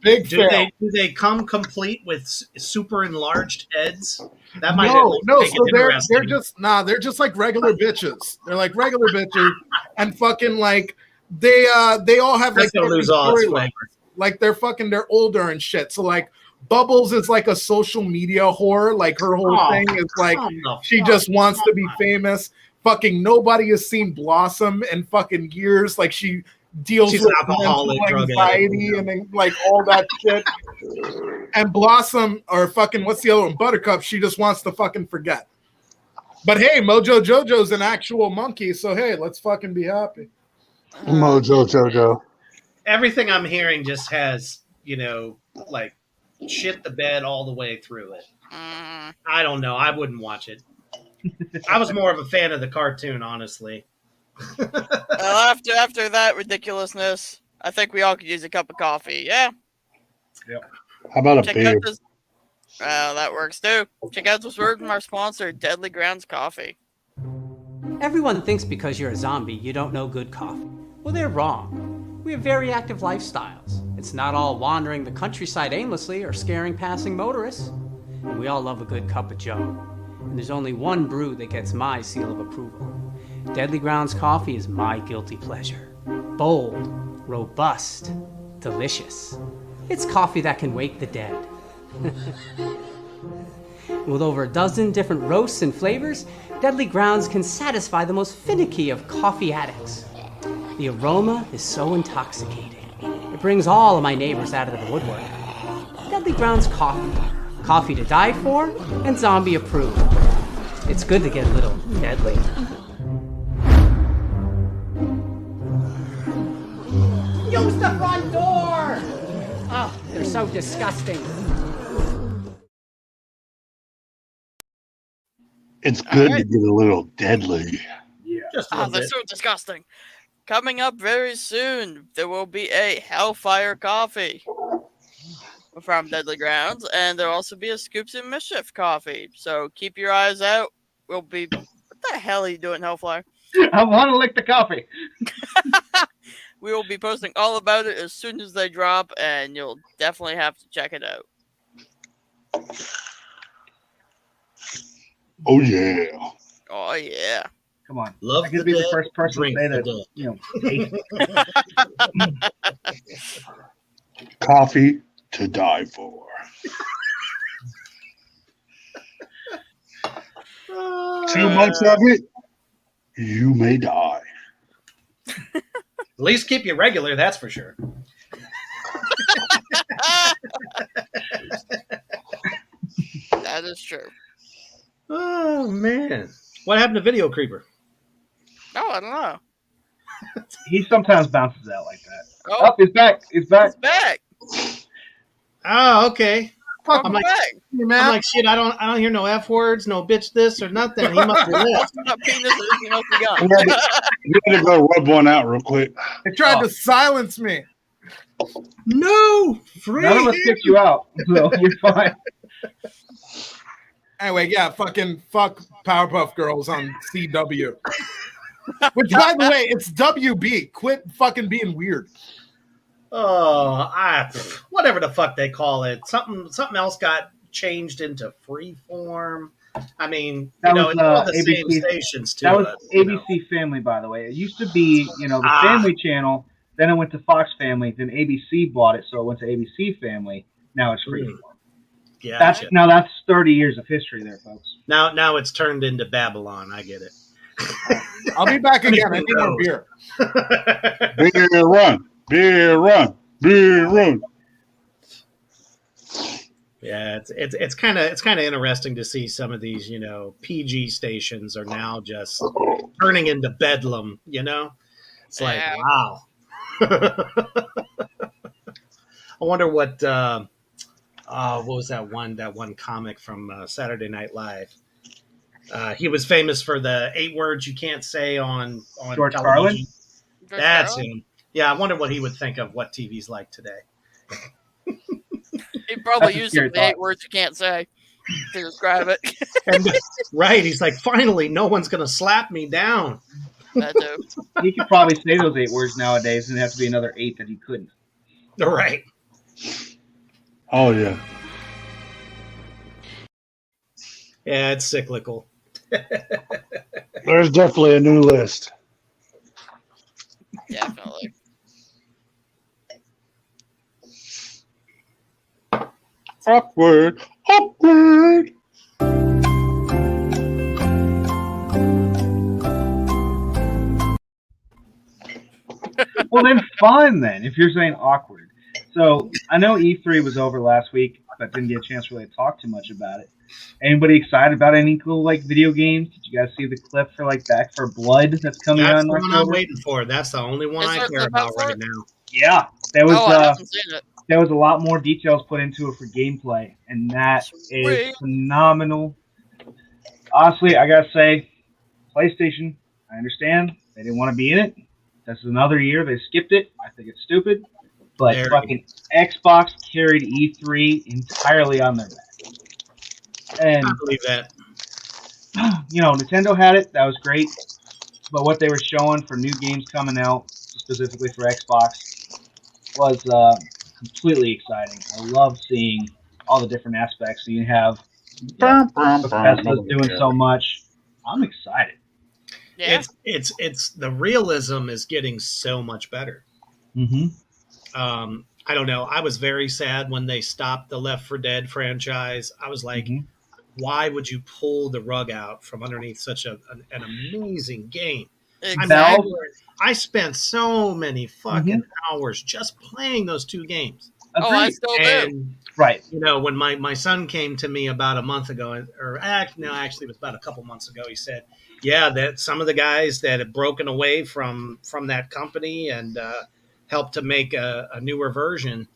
Big Do fail. they come complete with super enlarged heads? That might No, make so it they're interesting. they're just like regular bitches. They're like regular bitches, and fucking like they all have like That's gonna lose all its storylines. flavor. Like they're older and shit. So like Bubbles is like a social media whore. Like her whole Oh, thing is like come the she fuck just wants to be on. famous. Fucking nobody has seen Blossom in fucking years. Like she deals She's with an alcoholic, mental drug anxiety addict. and then, like all that shit. And Blossom or fucking what's the other one? Buttercup. She just wants to fucking forget. But hey, Mojo Jojo's an actual monkey, so hey, let's fucking be happy. Mojo Jojo. Everything I'm hearing just has, like shit the bed all the way through it. I don't know. I wouldn't watch it. I was more of a fan of the cartoon, honestly. Well, after that ridiculousness, I think we all could use a cup of coffee. Yeah. How about a Check beer? out this. That works too. Check out this word from our sponsor, Deadly Grounds Coffee. Everyone thinks because you're a zombie, you don't know good coffee. Well, they're wrong. We have very active lifestyles. It's not all wandering the countryside aimlessly or scaring passing motorists. And we all love a good cup of joe. And there's only one brew that gets my seal of approval. Deadly Grounds Coffee is my guilty pleasure. Bold, robust, delicious. It's coffee that can wake the dead. With over a dozen different roasts and flavors, Deadly Grounds can satisfy the most finicky of coffee addicts. The aroma is so intoxicating. It brings all of my neighbors out of the woodwork. Deadly Grounds Coffee. Coffee to die for and zombie approved. It's good to get a little deadly. Use the front door! Oh, they're so disgusting. It's good All to right. get a little deadly. Just a Oh, little they're bit. so disgusting. Coming up very soon, there will be a Hellfire coffee from Deadly Grounds, and there'll also be a Scoops and Mischief coffee. So keep your eyes out. We'll be. What the hell are you doing, Hellfire? I want to lick the coffee. We will be posting all about it as soon as they drop, and you'll definitely have to check it out. Oh yeah. Oh yeah. Come on. Love I could the be the dead, first person to drink say the that. dead. Taste it. Coffee to die for. 2 months of it, you may die. At least keep you regular, that's for sure. That is true. Oh man, what happened to Video Creeper? Oh, I don't know. He sometimes bounces out like that. Oh, Oh, he's back. He's back. he's back. Oh, okay. Welcome I'm like, back. I'm like, shit. I don't hear no F words, no bitch this or nothing. He must be left. Not penis or anything else we got. You had to go rub one out real quick. They tried to silence me. No, free. None of us kicked you out, so you're fine. Anyway, yeah, fuck Powerpuff Girls on CW. Which, by the way, it's WB. Quit fucking being weird. Oh, whatever the fuck they call it. Something else got changed into Freeform. I mean, That it's was, all the ABC same stations too. That was ABC Family, by the way. It used to be, the Family Channel. Then it went to Fox Family. Then ABC bought it, so it went to ABC Family. Now it's Freeform. Yeah, That's 30 years of history there, folks. Now it's turned into Babylon. I get it. I'll be back again. I need more beer. Beer run. Yeah, it's kind of interesting to see some of these, PG stations are now just turning into bedlam. It's like, wow. I wonder what was that one comic from Saturday Night Live. He was famous for the 8 words you can't say on George television. Carlin? That's him. Yeah, I wonder what he would think of what TV's like today. He probably That's a used scary the 8 words you can't say to describe it. And, right, he's like, finally, no one's going to slap me down. That too. He could probably say those 8 words nowadays, and it'd have to be another 8 that he couldn't. Right. Oh, yeah. Yeah, it's cyclical. There's definitely a new list. Definitely. Awkward. Well, then fine then, if you're saying awkward. So, I know E3 was over last week, but didn't get a chance really to talk too much about it. Anybody excited about any cool, video games? Did you guys see the clip for, Back for Blood that's coming out That's in the one October? I'm waiting for. That's the only one I care about right now. Yeah, there was, I haven't seen it. there was a lot more details put into it for gameplay, and that is phenomenal. Honestly, I gotta say, PlayStation, I understand they didn't want to be in it. This is another year they skipped it. I think it's stupid, but fucking Xbox carried E3 entirely on their back. And I believe that. Nintendo had it. That was great, but what they were showing for new games coming out, specifically for Xbox, was completely exciting. I love seeing all the different aspects. So you have Bethesda's doing so much. I'm excited. Yeah. It's the realism is getting so much better. Mm-hmm. I don't know. I was very sad when they stopped the Left 4 Dead franchise. I was like, why would you pull the rug out from underneath such an amazing game? Exactly. I spent so many fucking hours just playing those 2 games. Oh, I still do. And, right. When my son came to me about a month ago, actually it was about a couple months ago, he said, yeah, that some of the guys that had broken away from that company and helped to make a newer version.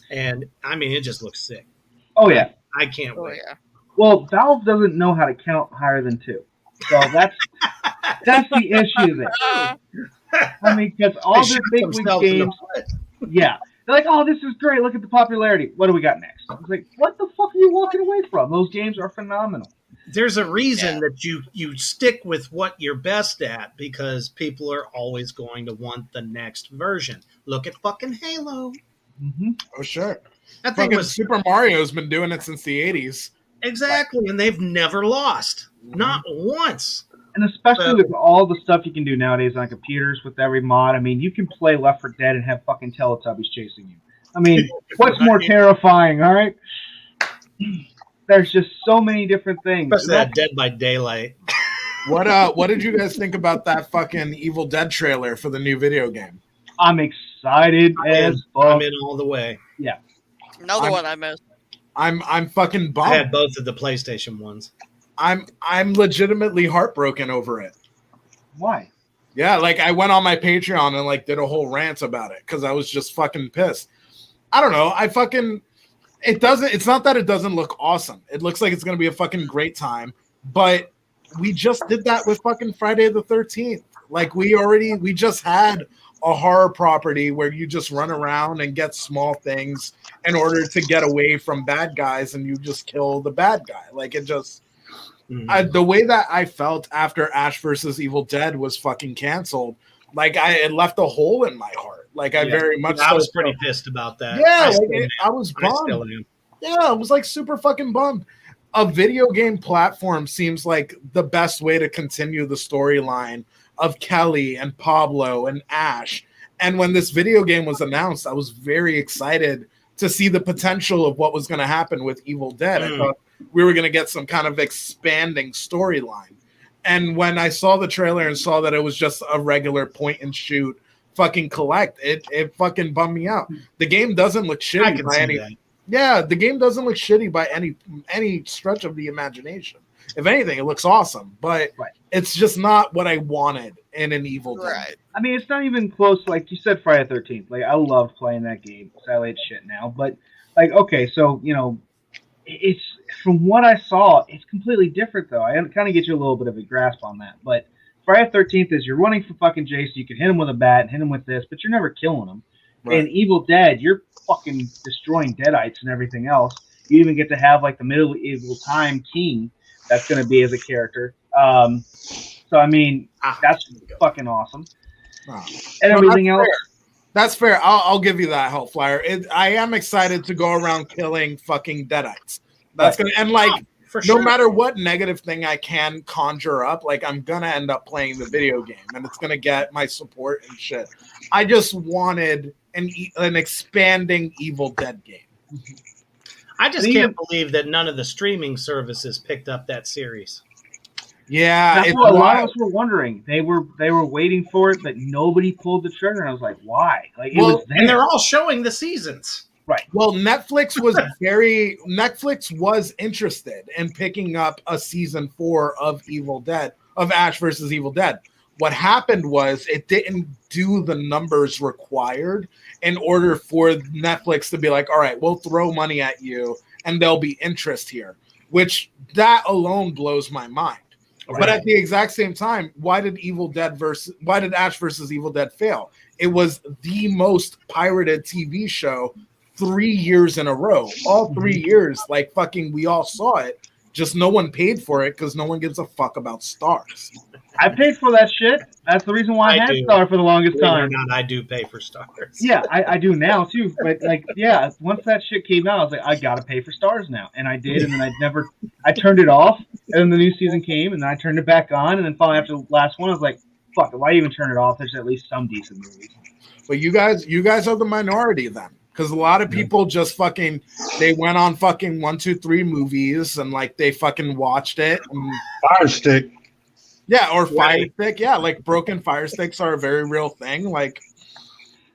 And, I mean, it just looks sick. Oh, yeah. I can't wait. Yeah. Well, Valve doesn't know how to count higher than 2. So that's the issue there. I mean, because all their big league games, yeah, they're like, oh, this is great. Look at the popularity. What do we got next? I was like, what the fuck are you walking away from? Those games are phenomenal. There's a reason that you stick with what you're best at, because people are always going to want the next version. Look at fucking Halo. Mm-hmm. Oh, sure. That thing was Super Mario's been doing it since the 80s. Exactly, and they've never lost. Not once. And especially with all the stuff you can do nowadays on computers with every mod. I mean, you can play Left 4 Dead and have fucking Teletubbies chasing you. I mean, what's more terrifying, all right? There's just so many different things. Especially that Dead by Daylight. What did you guys think about that fucking Evil Dead trailer for the new video game? I'm excited as fuck. I'm in all the way. Yeah. Another one I missed. I'm fucking bummed. I had both of the PlayStation ones. I'm legitimately heartbroken over it. Why? Yeah, like I went on my Patreon and like did a whole rant about it because I was just fucking pissed. I don't know. It's not that it doesn't look awesome. It looks like it's gonna be a fucking great time, but we just did that with fucking Friday the 13th. Like we just had a horror property where you just run around and get small things in order to get away from bad guys, and you just kill the bad guy. Like it just the way that I felt after Ash versus Evil Dead was fucking canceled. Like it left a hole in my heart. Like I very much. I was pretty pissed about that. Yeah, I was bummed. Yeah, I was like super fucking bummed. A video game platform seems like the best way to continue the storyline of Kelly and Pablo and Ash. And when this video game was announced, I was very excited to see the potential of what was going to happen with Evil Dead. I thought we were going to get some kind of expanding storyline. And when I saw the trailer and saw that it was just a regular point and shoot fucking collect, it fucking bummed me out. The game doesn't look shitty by any. Yeah, the game doesn't look shitty by any stretch of the imagination. If anything, it looks awesome, but it's just not what I wanted in an Evil Dead. Right. I mean, it's not even close. Like you said, Friday the 13th. Like I loved playing that game. Sadly, it's shit now. But like, okay, so it's from what I saw, it's completely different though. I kind of get you a little bit of a grasp on that. But Friday the 13th is you're running for fucking Jason. You can hit him with a bat and hit him with this, but you're never killing him. Right. And Evil Dead, you're fucking destroying Deadites and everything else. You even get to have like the medieval time king that's going to be as a character. So I mean, that's fucking awesome. And everything else. That's fair. I'll give you that, Hellfire. I am excited to go around killing fucking Deadites. That's gonna and like no matter what negative thing I can conjure up, like I'm gonna end up playing the video game and it's gonna get my support and shit. I just wanted an expanding Evil Dead game. I just can't believe that none of the streaming services picked up that series. Yeah, that's what a lot of us were wondering. They were waiting for it, but nobody pulled the trigger. And I was like, why? Like, it was there. And they're all showing the seasons. Right. Well, Netflix was interested in picking up a season 4 of Ash versus Evil Dead. What happened was it didn't do the numbers required in order for Netflix to be like, all right, we'll throw money at you and there'll be interest here, which that alone blows my mind. Right. But at the exact same time, why did Ash versus Evil Dead fail? It was the most pirated TV show 3 years in a row. All 3 years, like fucking, we all saw it. Just no one paid for it because no one gives a fuck about stars. I paid for that shit. That's the reason why I had Star for the longest time. I do pay for stars. Yeah, I do now too. But like, yeah, once that shit came out, I was like, I gotta pay for stars now, and I did. And then I turned it off, and then the new season came, and then I turned it back on, and then finally after the last one, I was like, fuck, why even turn it off? There's at least some decent movies. But you guys are the minority then. Because a lot of people just fucking, they went on fucking 1, 2, 3 movies and like they fucking watched it. And, Fire Stick. Yeah, or Fire Stick. Yeah, like broken Fire Sticks are a very real thing. Like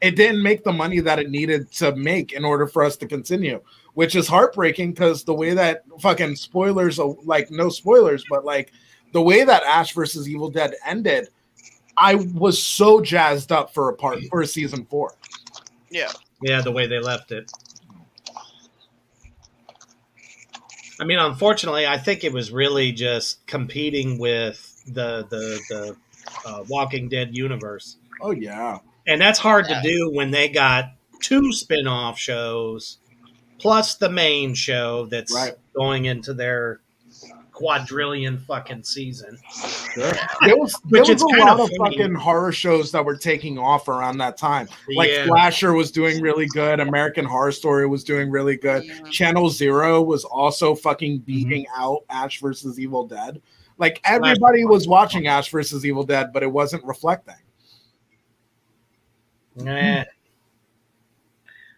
it didn't make the money that it needed to make in order for us to continue, which is heartbreaking because the way that fucking spoilers, like no spoilers, but like the way that Ash versus Evil Dead ended, I was so jazzed up for a season 4. Yeah. Yeah, the way they left it. I mean, unfortunately, I think it was really just competing with the Walking Dead universe. Oh, yeah. And that's hard to do when they got 2 spin-off shows plus the main show that's going into their quadrillion fucking season. Sure. There was a lot of fucking horror shows that were taking off around that time. Like Slasher was doing really good. American Horror Story was doing really good. Yeah. Channel Zero was also fucking beating out Ash versus Evil Dead. Like everybody was watching Ash versus Evil Dead, but it wasn't reflecting. Nah.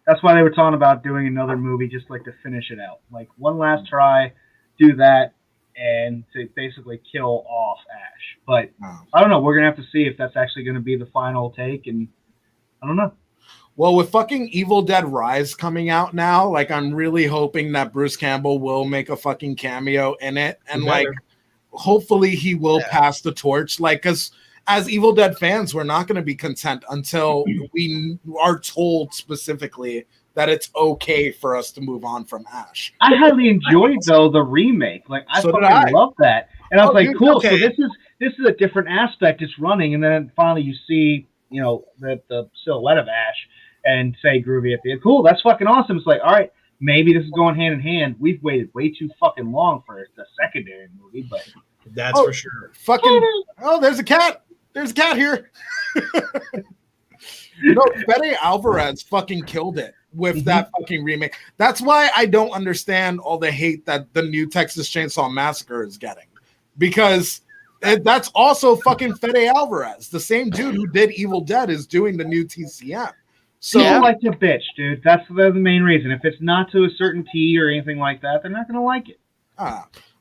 That's why they were talking about doing another movie just like to finish it out. Like one last try, do that, and to basically kill off Ash. But I don't know. We're going to have to see if that's actually going to be the final take, and I don't know. Well, with fucking Evil Dead Rise coming out now, like I'm really hoping that Bruce Campbell will make a fucking cameo in it, and like hopefully he will pass the torch. Like, because as Evil Dead fans, we're not going to be content until we are told specifically that it's okay for us to move on from Ash. I highly enjoyed though the remake. Like I fucking love that, and I was like, dude, cool. okay. So this is a different aspect. It's running, and then finally you see, you know, the silhouette of Ash and say Groovy at the end. Cool, that's fucking awesome. It's like, all right, maybe this is going hand in hand. We've waited way too fucking long for the secondary movie, but that's for sure. Fucking there's a cat. There's a cat here. No, Fede Alvarez fucking killed it with that fucking remake. That's why I don't understand all the hate that the new Texas Chainsaw Massacre is getting, because that's also fucking Fede Alvarez, the same dude who did Evil Dead, is doing the new TCM. So people like to bitch, dude. That's the main reason. If it's not to a certain T or anything like that, they're not gonna like it.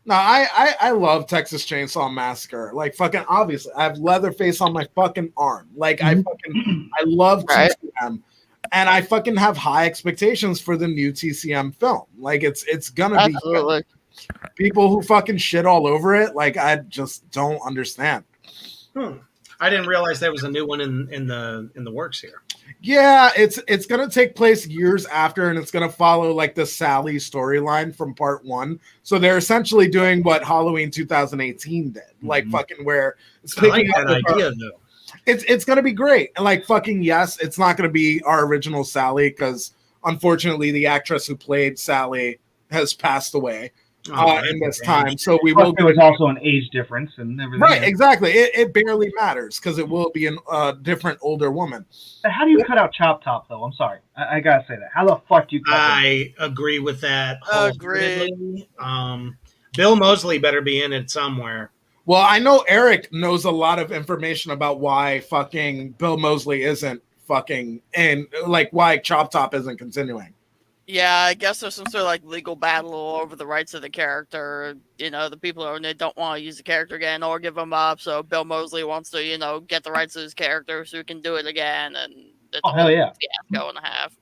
No, I love Texas Chainsaw Massacre. Like fucking obviously, I have Leatherface on my fucking arm. Like I love TCM, and I fucking have high expectations for the new TCM film. Like it's gonna be good. People who fucking shit all over it. Like I just don't understand. I didn't realize there was a new one in the works here. Yeah, it's gonna take place years after, and it's gonna follow like the Sally storyline from part 1. So they're essentially doing what Halloween 2018 did, like fucking where it's picking I like that idea though. It's gonna be great, and like fucking yes, it's not gonna be our original Sally because unfortunately the actress who played Sally has passed away. In this time, so we will. There was also an age difference and everything. Right, exactly. It barely matters because it will be a different older woman. How do you cut out Chop Top though? I'm sorry, I gotta say that. How the fuck do you cut I agree with that. Agree. Bill Moseley better be in it somewhere. Well, I know Eric knows a lot of information about why fucking Bill Moseley isn't fucking, and like why Chop Top isn't continuing. Yeah, I guess there's some sort of like legal battle over the rights of the character. You know, the people who own it don't want to use the character again or give them up. So Bill Moseley wants to, you know, get the rights of his character so he can do it again. And it's hell yeah, going to have.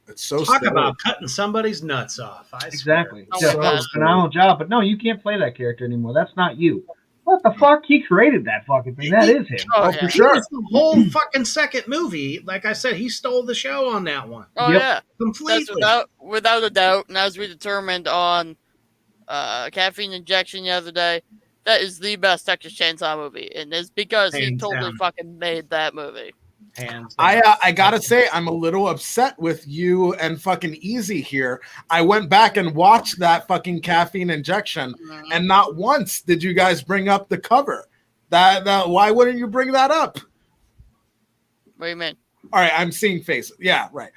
It's so talk about cutting somebody's nuts off. Exactly. It's a phenomenal job, but no, you can't play that character anymore. That's not you. What the fuck? He created that fucking thing. That is him. Oh, for sure. The whole fucking second movie, like I said, he stole the show on that one. Oh yeah, completely. That's without a doubt. And as we determined on Caffeine Injection the other day, that is the best Texas Chainsaw movie, and it's because he totally fucking made that movie. I gotta say, I'm a little upset with you and fucking Easy here. I went back and watched that fucking Caffeine Injection, and not once did you guys bring up the cover. That why wouldn't you bring that up? What do you mean? All right, I'm seeing faces. Yeah, right.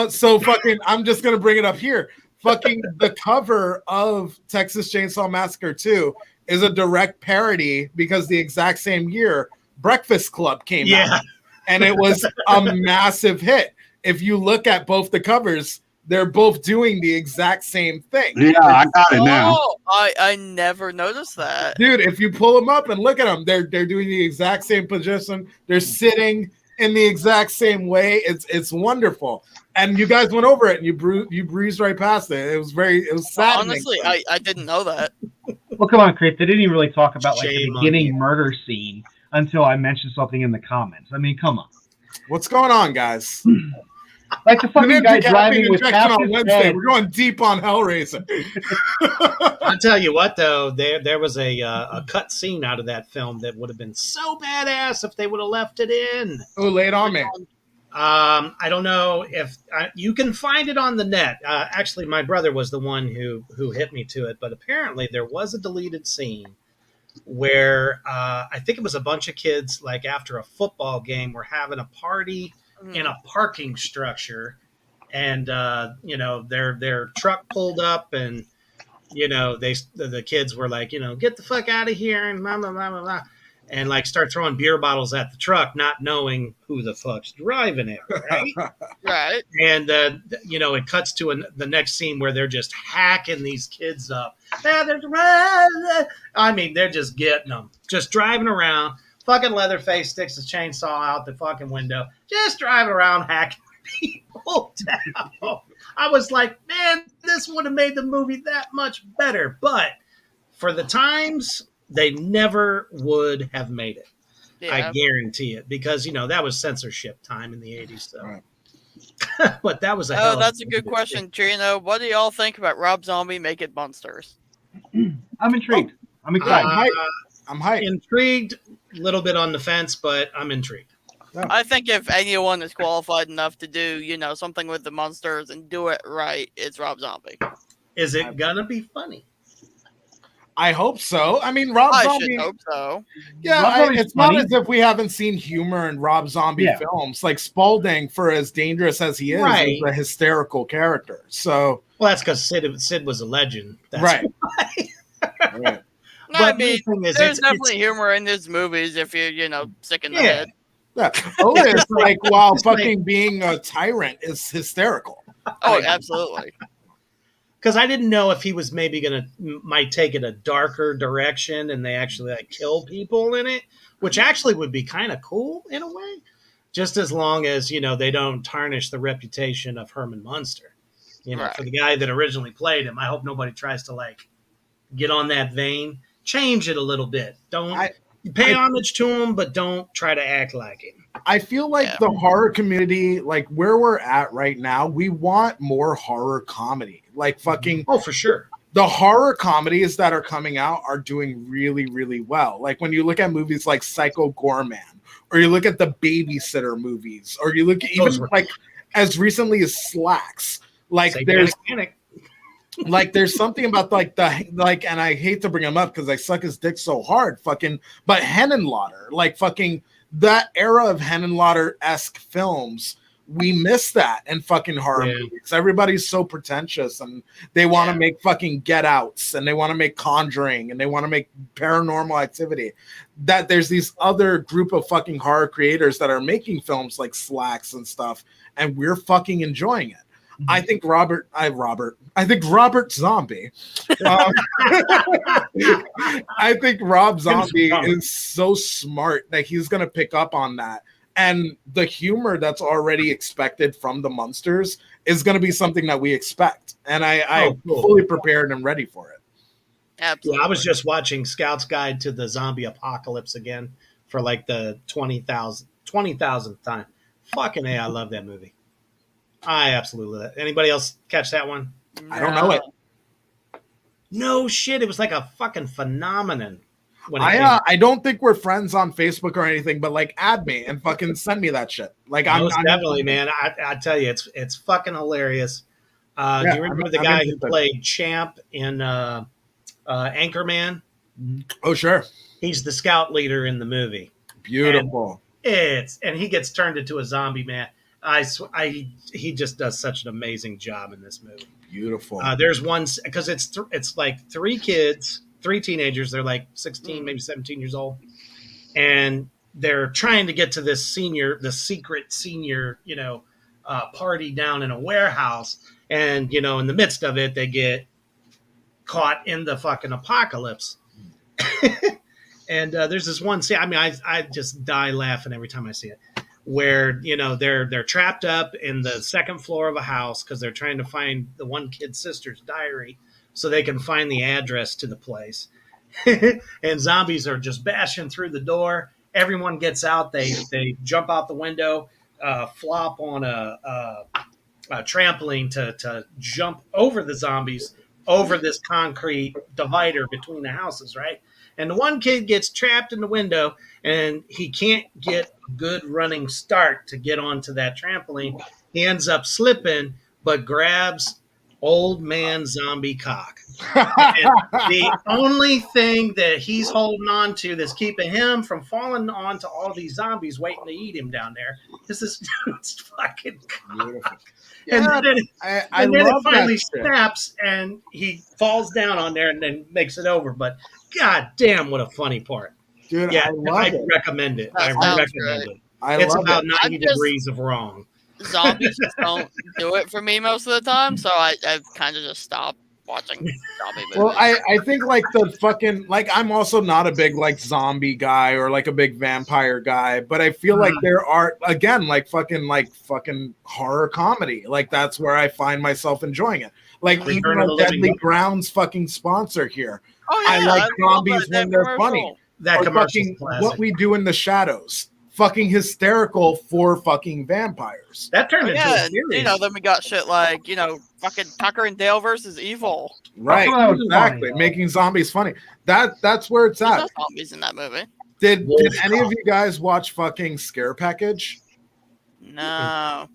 So fucking, I'm just gonna bring it up here. Fucking the cover of Texas Chainsaw Massacre 2 is a direct parody because the exact same year Breakfast Club came out. And it was a massive hit. If you look at both the covers, they're both doing the exact same thing. Yeah, I got it now. Oh, I never noticed that. Dude, if you pull them up and look at them, they're doing the exact same position. They're sitting in the exact same way. It's wonderful. And you guys went over it and you breezed right past it. It was sad. Honestly, I didn't know that. Well, come on, Creep. They didn't even really talk about like the beginning murder scene until I mentioned something in the comments. I mean, come on. What's going on, guys? Like the fucking guy driving with on Wednesday. We're going deep on Hellraiser. I'll tell you what, though, there was a cut scene out of that film that would have been so badass if they would have left it in. Oh, lay it on me. I don't know if you can find it on the net. Actually, my brother was the one who hit me to it, but apparently there was a deleted scene where I think it was a bunch of kids, like after a football game, were having a party in a parking structure, and their truck pulled up, and the kids were like, get the fuck out of here, and blah blah blah blah blah, and like start throwing beer bottles at the truck, not knowing who the fuck's driving it, right? Right. And it cuts to the next scene where they're just hacking these kids up. I mean, they're just getting them, just driving around, Fucking Leatherface sticks his chainsaw out the fucking window, just driving around hacking people down. I was like, man, this would have made the movie that much better. But for the times, they never would have made it. Yeah. I guarantee it, because that was censorship time in the 80s. So. Right. But that was that's a good question, Trino. What do y'all think about Rob Zombie making monsters? I'm intrigued. I'm excited. I'm hyped. Intrigued, a little bit on the fence, but I'm intrigued. I think if anyone is qualified enough to do, something with the monsters and do it right, it's Rob Zombie. Is it gonna be funny? I hope so. I mean, Rob Zombie. I should hope so. Yeah, it's not as if we haven't seen humor in Rob Zombie films. Like Spaulding, for as dangerous as he is a hysterical character. So, well, that's because Sid was a legend. That's right. Right. No, I mean, there's definitely humor in his movies if you're, sick in the head. Yeah. Otis, while fucking being a tyrant, is hysterical. Oh, absolutely. Because I didn't know if he was maybe might take it a darker direction and they actually kill people in it, which actually would be kind of cool in a way, just as long as they don't tarnish the reputation of Herman Munster. Right. For the guy that originally played him, I hope nobody tries to get on that vein. Change it a little bit. Don't pay homage to him, but don't try to act like him. I feel like the horror community, where we're at right now, we want more horror comedy. Fucking oh, for sure. The horror comedies that are coming out are doing really, really well. Like when you look at movies like Psycho Goreman, or you look at the Babysitter movies, or you look at even as recently as Slacks. There's something about and I hate to bring him up because I suck his dick so hard, but Henenlotter, that era of Henenlotter-esque films, we miss that in fucking horror movies. Everybody's so pretentious and they want to make fucking Get Outs and they want to make Conjuring and they want to make Paranormal Activity. That there's these other group of fucking horror creators that are making films like Slacks and stuff, and we're fucking enjoying it. I think Robert Zombie. I think Rob Zombie is so smart that he's going to pick up on that. And the humor that's already expected from the monsters is going to be something that we expect. And I'm fully prepared and ready for it. Absolutely. Yeah, I was just watching Scout's Guide to the Zombie Apocalypse again for the 20,000th time. Fucking A, I love that movie. I absolutely love it. Anybody else catch that one? I don't know it. No shit. It was like a fucking phenomenon. I don't think we're friends on Facebook or anything, but add me and fucking send me that shit. I'm definitely, man. I tell you, it's fucking hilarious. Do you remember the guy who played Champ in Anchorman? Oh, sure. He's the scout leader in the movie. Beautiful. And he gets turned into a zombie, man. He just does such an amazing job in this movie. Beautiful. There's one because it's three kids, three teenagers. They're 16, maybe 17 years old, and they're trying to get to the secret senior, party down in a warehouse. And in the midst of it, they get caught in the fucking apocalypse. And there's this one scene. I mean, I just die laughing every time I see it. Where they're trapped up in the second floor of a house because they're trying to find the one kid's sister's diary so they can find the address to the place. And zombies are just bashing through the door. Everyone gets out. They jump out the window, flop on a trampoline to jump over the zombies over this concrete divider between the houses, right? And the one kid gets trapped in the window, and he can't get a good running start to get onto that trampoline. He ends up slipping, but grabs old man zombie cock. And the only thing that he's holding on to that's keeping him from falling onto all these zombies waiting to eat him down there is this dude's fucking cock. And then it finally snaps, and he falls down on there and then makes it over. But god damn, what a funny part. Dude, yeah, I recommend it. I recommend it. It's about 90 degrees of wrong. Zombies just don't do it for me most of the time, so I've kind of just stopped watching zombie movies. Well, I think like the fucking like I'm also not a big like zombie guy or like a big vampire guy, but I feel like there are again like fucking horror comedy. Like that's where I find myself enjoying it. Like Return even of our the Living Deadly Dead. Grounds fucking sponsor here. Oh yeah, I like love zombies that when they're commercial. funny. That Or commercial fucking What We Do in the Shadows. Fucking hysterical for fucking vampires. That turned Oh, into yeah, a series. then we got shit like fucking Tucker and Dale versus Evil. Right, That was exactly. funny. Making zombies funny. That's where it's There's at. no zombies in that movie. Did Wolf any of Cop. you guys watch fucking Scare Package? No.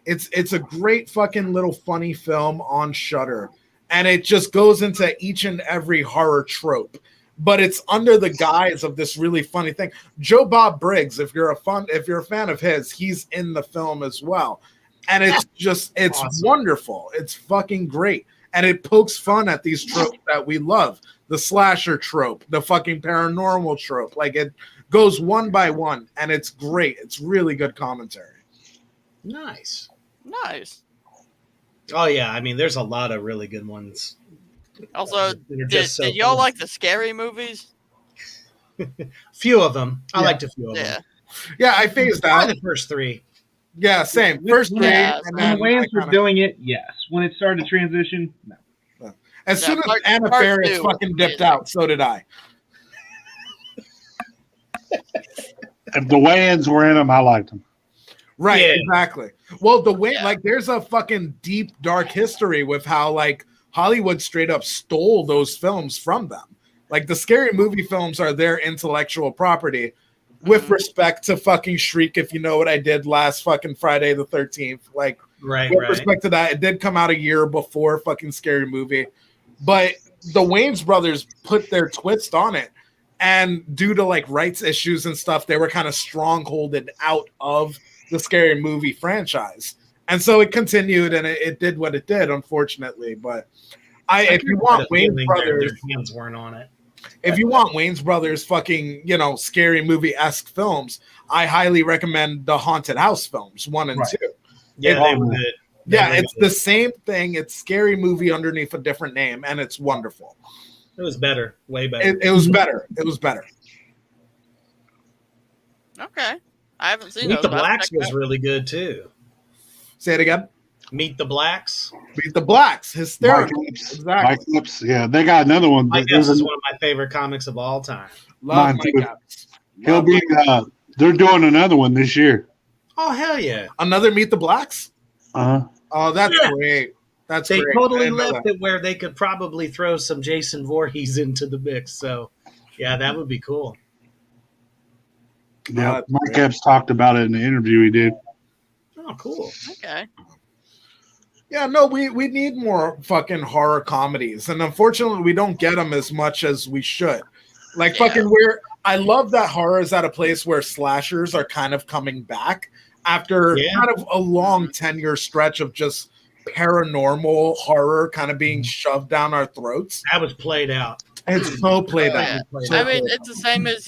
It's a great fucking little funny film on Shudder, and it just goes into each and every horror trope, but it's under the guise of this really funny thing. Joe Bob Briggs, if you're a fan of his, he's in the film as well, and it's Awesome. wonderful. It's fucking great, and it pokes fun at these tropes that we love: the slasher trope, the fucking paranormal trope. Like it goes one by one, and it's great. It's really good commentary. Nice. Nice. Oh yeah, I mean, there's a lot of really good ones. Also, They're did just so y'all fun. like the scary movies? Few of them. I Yeah. liked a few of Yeah. them. Yeah, I phased Probably out. the first three. Yeah, same. First three, Yeah, and When then the Wayans I were kinda- doing it, yes. When it started to transition, no. as Yeah, soon as part- Anna part Faris two fucking was dipped amazing. out, so did I. If the Wayans were in them, I liked them. Right, Yeah. exactly. Well, the way Yeah. like there's a fucking deep dark history with how like Hollywood straight up stole those films from them. Like the scary movie films are their intellectual property. With Mhm. respect to fucking Shriek, if you know what I did last fucking Friday the 13th, like Right, with right. respect to that, it did come out a year before fucking Scary Movie, but the Wayans brothers put their twist on it, and due to like rights issues and stuff, they were kind of strongholded out of the Scary Movie franchise, and so it continued and it did what it did, unfortunately. But if you want Wayans brothers, their hands weren't on it. if you want Wayans brothers fucking Scary Movie-esque films, I highly recommend the Haunted House films 1 and Right. 2. Yeah, they were good. Yeah, They were it's good. the same thing. It's Scary Movie underneath a different name, and it's wonderful. It was better, way better. It was better. It was better. Okay. I haven't seen Meet those. the but I'll Blacks check it was out. really good too. Say it again. Meet the Blacks. Beat the Blacks. Hysterical. Mike Epps. Exactly. Mike Epps, yeah, they got another one. Mike There's Epps is a- one of my favorite comics of all time. Love Mine Mike too. Epps. He'll Love be. Mike. They're doing another one this year. Oh hell yeah! Another Meet the Blacks. Uh-huh. Oh, that's Yeah. great. That's They great. I totally didn't know left that. it where they could probably throw some Jason Voorhees into the mix. So, yeah, that would be cool. Yeah, that's Mike great. Epps talked about it in the interview he did. Oh, cool. Okay. Yeah, no, we need more fucking horror comedies, and unfortunately, we don't get them as much as we should. Like Yeah. fucking, I love that horror is at a place where slashers are kind of coming back after Yeah. kind of a long 10-year stretch of just paranormal horror kind of being shoved down our throats. That was played out. It's so played Oh, out. yeah. So I mean, played it's the same as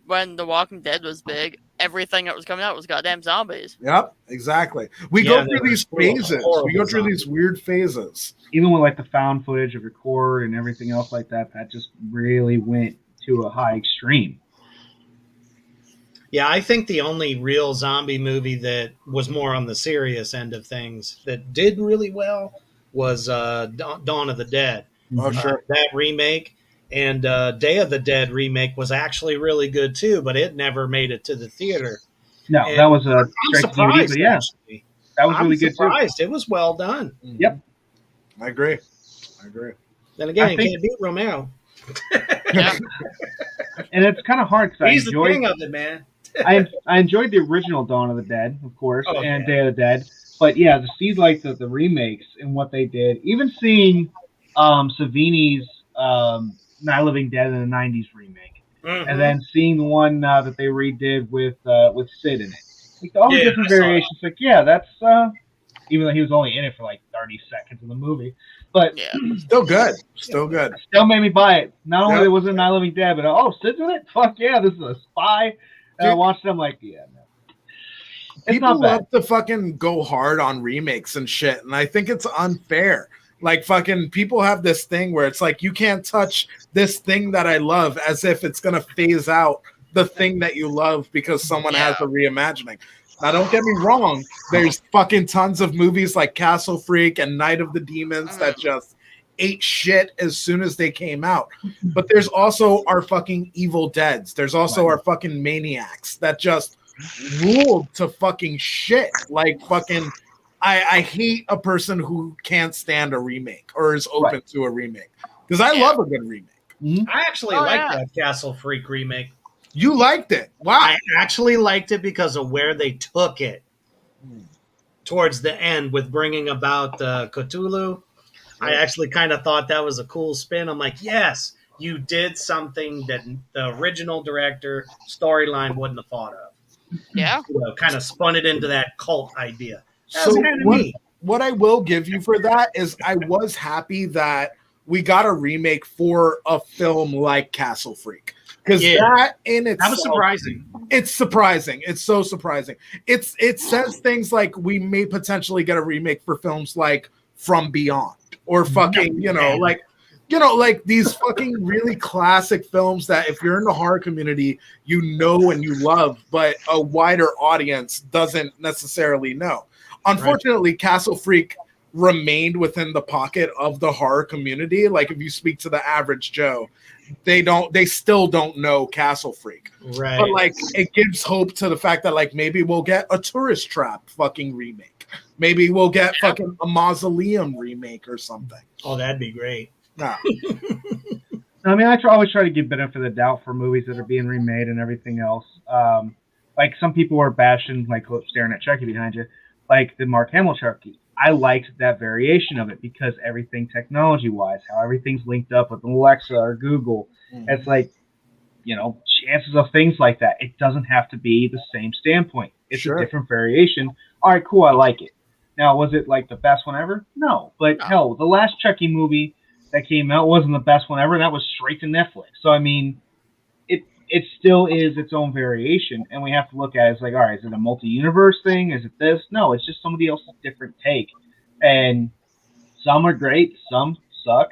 when The Walking Dead was big. Everything that was coming out was goddamn zombies. Yep, exactly. We Yeah, go they through were these horrible, phases. We horrible go through zombies. these weird phases. Even with like the found footage of your core and everything else like that, that just really went to a high extreme. Yeah, I think the only real zombie movie that was more on the serious end of things that did really well was Dawn of the Dead. Oh, sure. That remake and Day of the Dead remake was actually really good too, but it never made it to the theater. No, And that was a I'm straight to DVD, surprised, but yeah, actually. that was I'm really good too. surprised. It was well done. Yep. I agree. I agree. Then again, I you think- can't beat Romero. Yeah. And it's kind of hard because I He's the enjoyed king of it, man. I enjoyed the original Dawn of the Dead, of course, Oh, and yeah. Day of the Dead. But yeah, to see like the remakes and what they did, even seeing Savini's Night of the Living Dead in the '90s remake, Mhm. and then seeing the one that they redid with Sid in it, like all the Yeah, different I saw variations. Like yeah, that's even though he was only in it for like 30 seconds in the movie, but Yeah. Still good. Still good. still made me buy it. Not only Yep. was it Night of the Living Dead, but oh, Sid's in it. Fuck yeah, this is a spy. And I Dude. watched it. I'm like, yeah, no. It's People not bad. love to fucking go hard on remakes and shit, and I think it's unfair. Like fucking people have this thing where it's like you can't touch this thing that I love, as if it's gonna phase out the thing that you love because someone has a reimagining. Now, don't get me wrong. There's fucking tons of movies like Castle Freak and Night of the Demons that just ate shit as soon as they came out. But there's also our fucking Evil Deads. There's also our fucking Maniacs that just ruled to fucking shit. Like fucking, I hate a person who can't stand a remake or is open to a remake because I love a good remake. I actually like that Castle Freak remake. You liked it. Wow. I actually liked it because of where they took it towards the end with bringing about Cthulhu. I actually kind of thought that was a cool spin. I'm like, yes, you did something that the original director storyline wouldn't have thought of. Yeah. You know, kind of spun it into that cult idea. So what I will give you for that is I was happy that we got a remake for a film like Castle Freak. Because that in itself, that was surprising. It's surprising. It's so surprising. It says things like we may potentially get a remake for films like From Beyond or fucking, like these fucking really classic films that if you're in the horror community, you know and you love, but a wider audience doesn't necessarily know. Unfortunately, Castle Freak remained within the pocket of the horror community. Like if you speak to the average Joe, they still don't know Castle Freak. Right. But like it gives hope to the fact that like maybe we'll get a Tourist Trap fucking remake. Maybe we'll get fucking a Mausoleum remake or something. Oh, that'd be great. No. I mean, I always try to give benefit of the doubt for movies that are being remade and everything else. Like some people are bashing, like staring at Chucky behind you, like the Mark Hamill Chucky. I liked that variation of it because everything technology-wise, how everything's linked up with Alexa or Google, it's like, chances of things like that. It doesn't have to be the same standpoint. It's a different variation. All right, cool, I like it. Now, was it like the best one ever? No, but hell, the last Chucky movie that came out wasn't the best one ever. That was straight to Netflix. So, I mean, it still is its own variation, and we have to look at it as like, all right, is it a multi-universe thing? Is it this? No, it's just somebody else's different take. And some are great, some suck,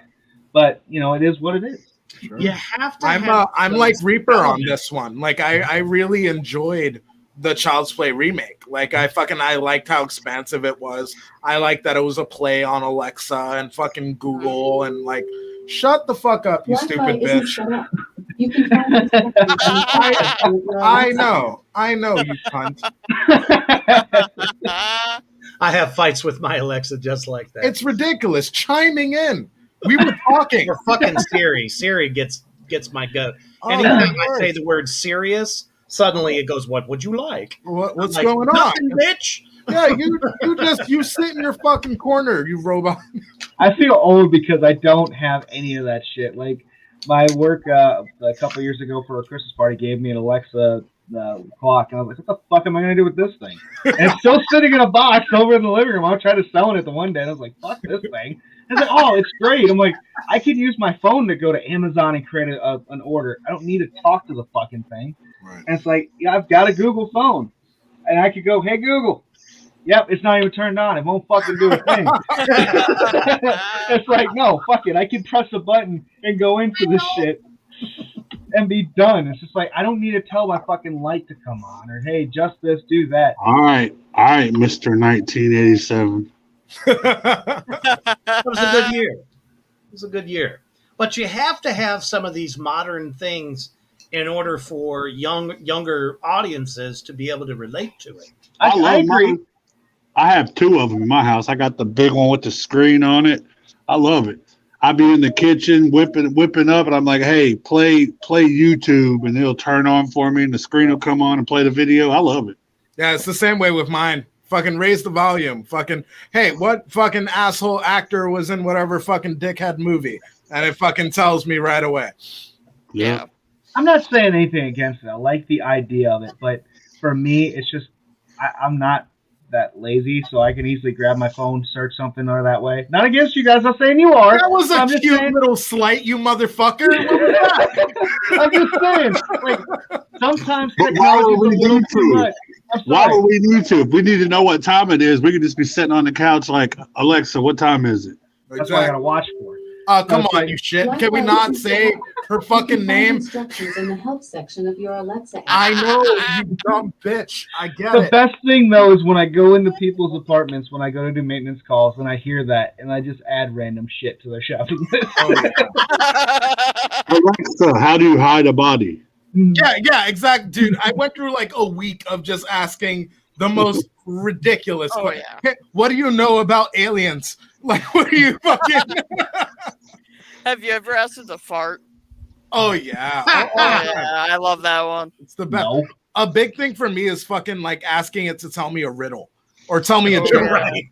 but, it is what it is. Sure. You have to. I'm like Reaper on this one. Like, I really enjoyed the Child's Play remake. Like, I liked how expansive it was. I liked that it was a play on Alexa and fucking Google and like, shut the fuck up, you stupid bitch. You can I know, you cunt. I have fights with my Alexa just like that. It's ridiculous. Chiming in. We were talking. Or fucking Siri. Siri gets my goat. Anytime I say the word serious, suddenly it goes, "What would you like?" What's like, going on? Nothing, bitch. Yeah, you sit in your fucking corner, you robot. I feel old because I don't have any of that shit. Like my work a couple years ago for a Christmas party gave me an Alexa clock, and I was like, "What the fuck am I gonna do with this thing?" And it's still sitting in a box over in the living room. I tried to sell it the one day, and I was like, "Fuck this thing." And I was like, "Oh, it's great." I'm like, I could use my phone to go to Amazon and create an order. I don't need to talk to the fucking thing. Right. And it's like, yeah, I've got a Google phone, and I could go, "Hey Google." Yep, it's not even turned on. It won't fucking do a thing. It's like, no, fuck it. I can press a button and go into this shit and be done. It's just like, I don't need to tell my fucking light to come on or, hey, just this, do that. All right, Mr. 1987. It was a good year. It was a good year. But you have to have some of these modern things in order for younger audiences to be able to relate to it. I agree. I have two of them in my house. I got the big one with the screen on it. I love it. I'll be in the kitchen whipping up, and I'm like, "Hey, play YouTube," and it'll turn on for me, and the screen will come on and play the video. I love it. Yeah, it's the same way with mine. Fucking raise the volume. Fucking, hey, what fucking asshole actor was in whatever fucking dickhead movie? And it fucking tells me right away. Yeah. I'm not saying anything against it. I like the idea of it, but for me, it's just I'm not that lazy, so I can easily grab my phone, search something or that way. Not against you guys. I'm saying you are. That was a cute little slight, you motherfucker. I'm just saying, like, sometimes technology is a little too much. Why would we need to? If we need to know what time it is, we could just be sitting on the couch like, "Alexa, what time is it?" That's what I gotta watch for. Come on, you shit. Can we not say her fucking name? Instructions in the help section of your Alexa app. I know, you dumb bitch. I get The it. best thing though is when I go into people's apartments when I go to do maintenance calls and I hear that and I just add random shit to their shopping list. Oh, yeah. Alexa, how do you hide a body? Yeah, exactly, dude. I went through like a week of just asking the most ridiculous. Yeah. What do you know about aliens? Like, what are you fucking? Have you ever asked it to fart? Oh yeah. Yeah, I love that one. It's the best. No. A big thing for me is fucking like asking it to tell me a riddle or tell me a joke. Right.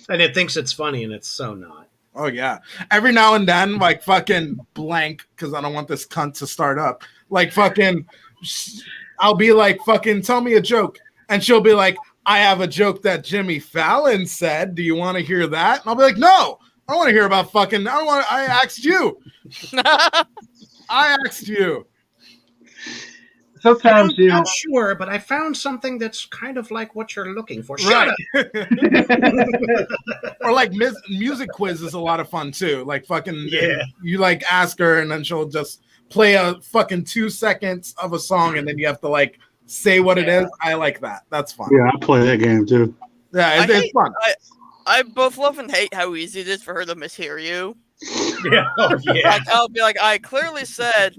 And it thinks it's funny, and it's so not. Oh yeah. Every now and then, like fucking blank, because I don't want this cunt to start up. Like fucking, I'll be like fucking tell me a joke, and she'll be like, I have a joke that Jimmy Fallon said. Do you want to hear that? And I'll be like, no, I don't want to hear about fucking. I asked you. I asked you. Sometimes I'm not sure, but I found something that's kind of like what you're looking for. Shut up. Or like music quiz is a lot of fun too. Like fucking, Yeah. you like ask her and then she'll just play a fucking 2 seconds of a song and then you have to like say what it is. I like that. That's fun. Yeah, I play that game too. Yeah, it's fun. I both love and hate how easy it is for her to mishear you. Yeah. Oh, yeah. Like, I'll be like, I clearly said,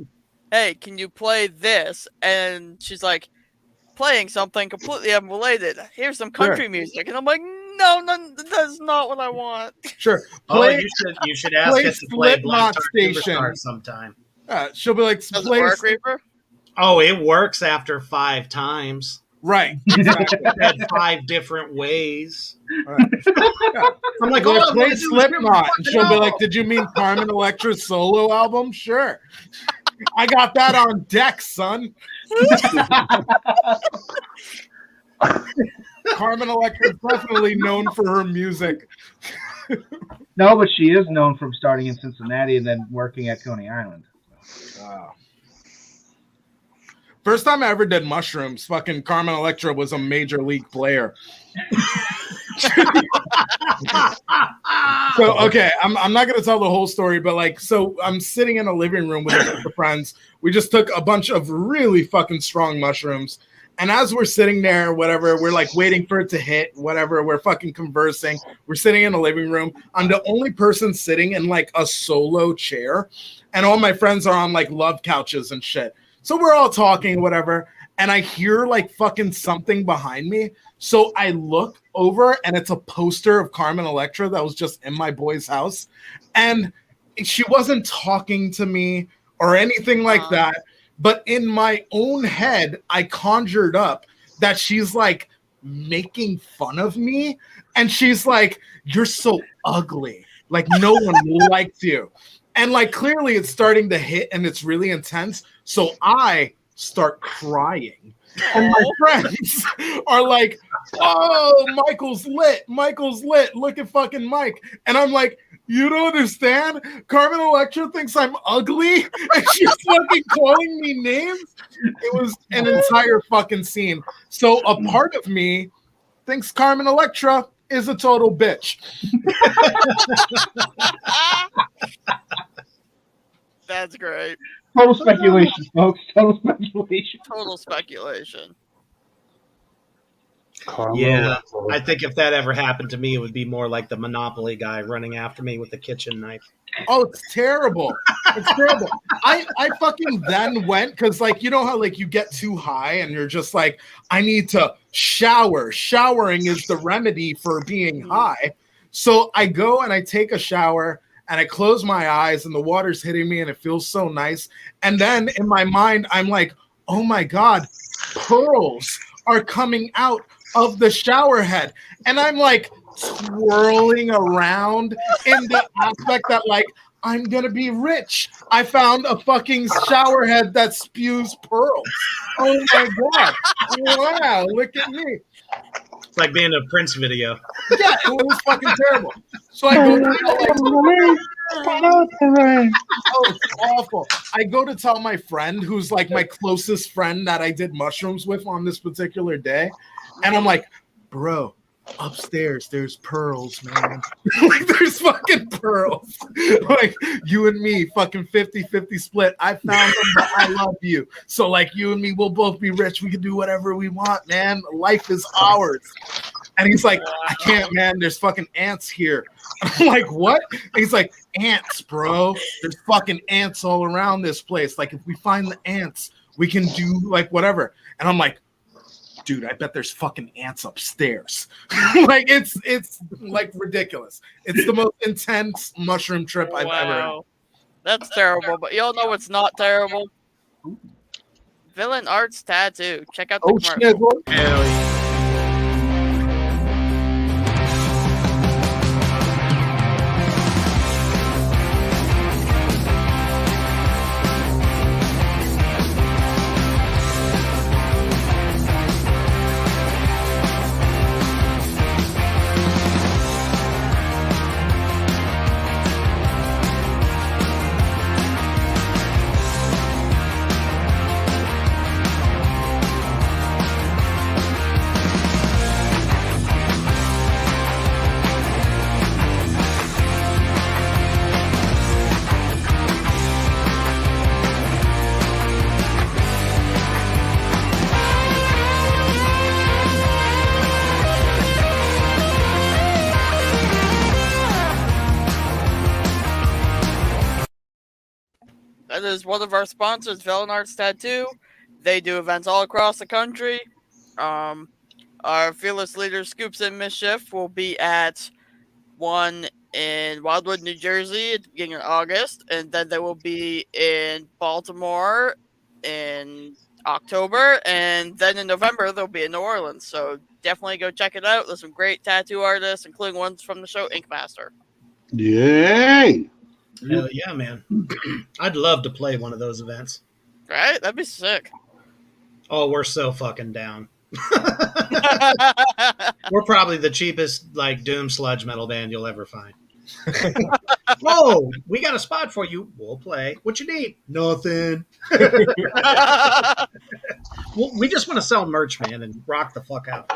hey, can you play this? And she's like, playing something completely unrelated. Here's some country music. And I'm like, no, that's not what I want. Sure. You should ask it to play Black Star Superstar sometime. She'll be like, does it work, Reaper? Oh, it works after 5 times. Right. Exactly. 5 different ways. Right. Yeah. I'm like, Go oh, play Slipknot. And she'll be like, did you mean Carmen Electra's solo album? Sure. I got that on deck, son. Carmen Electra is definitely known for her music. No, but she is known from starting in Cincinnati and then working at Coney Island. Wow. First time I ever did mushrooms, fucking Carmen Electra was a major league player. So, okay, I'm not going to tell the whole story, but like, so I'm sitting in a living room with a bunch of friends. We just took a bunch of really fucking strong mushrooms. And as we're sitting there, whatever, we're like waiting for it to hit, whatever, we're fucking conversing. We're sitting in a living room. I'm the only person sitting in like a solo chair. And all my friends are on like love couches and shit. So we're all talking, whatever, and I hear like fucking something behind me. So I look over and it's a poster of Carmen Electra that was just in my boy's house. And she wasn't talking to me or anything like that. But in my own head, I conjured up that she's like making fun of me. And she's like, you're so ugly. Like no one likes you. And like clearly it's starting to hit and it's really intense. So I start crying. And my friends are like, oh, Michael's lit. Michael's lit. Look at fucking Mike. And I'm like, you don't understand? Carmen Electra thinks I'm ugly. And she's fucking calling me names. It was an entire fucking scene. So a part of me thinks Carmen Electra is a total bitch. That's great. Total speculation, folks. Total speculation. Total speculation. Yeah, I think if that ever happened to me, it would be more like the Monopoly guy running after me with the kitchen knife. Oh, it's terrible. It's terrible. I fucking then went because, like, you know how, like, you get too high and you're just like, I need to shower. Showering is the remedy for being high. So I go and I take a shower and I close my eyes and the water's hitting me and it feels so nice. And then in my mind, I'm like, oh my God, pearls are coming out of the shower head. And I'm like swirling around in the aspect that like, I'm going to be rich. I found a fucking shower head that spews pearls. Oh my God. Wow. Look at me. It's like being a Prince video. Yeah, it was fucking terrible. So I go to oh, it's awful. I go to tell my friend who's like my closest friend that I did mushrooms with on this particular day. And I'm like, bro, upstairs there's pearls, man. Like there's fucking pearls. Like you and me, fucking 50-50 split. I found them, but I love you. So like you and me, we'll both be rich. We can do whatever we want, man. Life is ours. And he's like, I can't, man. There's fucking ants here. I'm like, what? And he's like, ants, bro. There's fucking ants all around this place. Like, if we find the ants, we can do like whatever. And I'm like, dude, I bet there's fucking ants upstairs. Like, it's like ridiculous. It's the most intense mushroom trip I've ever had. That's terrible, but y'all know what's not terrible. Villain Arts Tattoo. Check out the commercial. Shit, boy. Hell yeah. That is one of our sponsors, Villain Arts Tattoo. They do events all across the country. Our fearless leader, Scoops and Mischief, will be at one in Wildwood, New Jersey at the beginning of August. And then they will be in Baltimore in October. And then in November, they'll be in New Orleans. So definitely go check it out. There's some great tattoo artists, including ones from the show Ink Master. Yay! Hell yeah, man. I'd love to play one of those events. Right? That'd be sick. Oh, we're so fucking down. We're probably the cheapest, like, doom sludge metal band you'll ever find. Whoa, we got a spot for you. We'll play. What you need? Nothing. Well, we just want to sell merch, man, and rock the fuck out.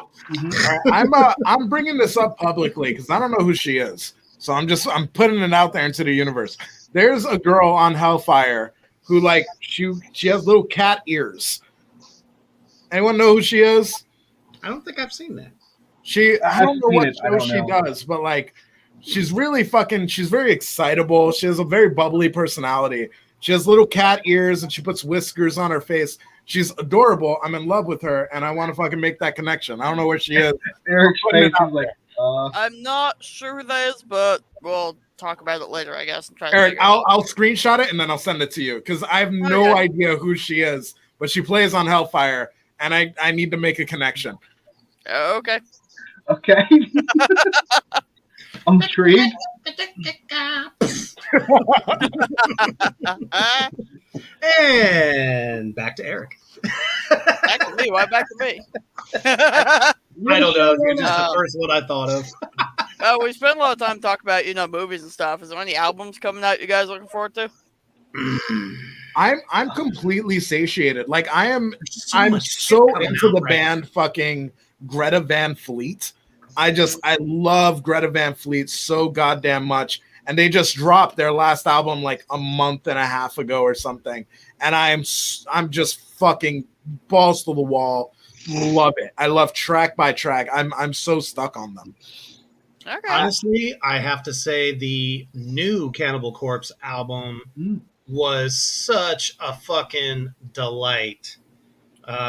I'm bringing this up publicly because I don't know who she is. So I'm putting it out there into the universe. There's a girl on Hellfire who like she has little cat ears. Anyone know who she is? I don't think I've seen that. I don't know what show she does, but like she's really fucking she's very excitable. She has a very bubbly personality. She has little cat ears and she puts whiskers on her face. She's adorable. I'm in love with her and I want to fucking make that connection. I don't know where she is. Eric's face is like I'm not sure who that is, but we'll talk about it later, I guess. And try Eric, I'll screenshot it and then I'll send it to you because I have no idea who she is, but she plays on Hellfire and I need to make a connection. Okay. Okay. I'm intrigued. And back to Eric. Back to me. Why back to me? I don't know. You're just the first one I thought of. We spent a lot of time talking about, movies and stuff. Is there any albums coming out you guys looking forward to? I'm completely satiated. Like I'm so into the band fucking Greta Van Fleet. I love Greta Van Fleet so goddamn much. And they just dropped their last album like a month and a half ago or something. And I'm just fucking balls to the wall. Love it. I love track by track. I'm so stuck on them. Okay. Honestly, I have to say the new Cannibal Corpse album was such a fucking delight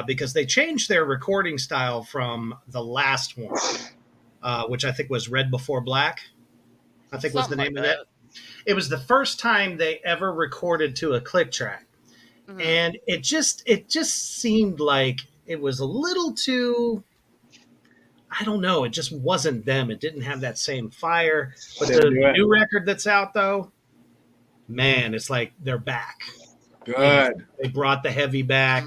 because they changed their recording style from the last one, which I think was Red Before Black. I think was the name of it. It was the first time they ever recorded to a click track. Mm-hmm. And it just seemed like it was a little too, I don't know, it just wasn't them. It didn't have that same fire. But the new record that's out, though, man, it's like they're back. Good. They brought the heavy back.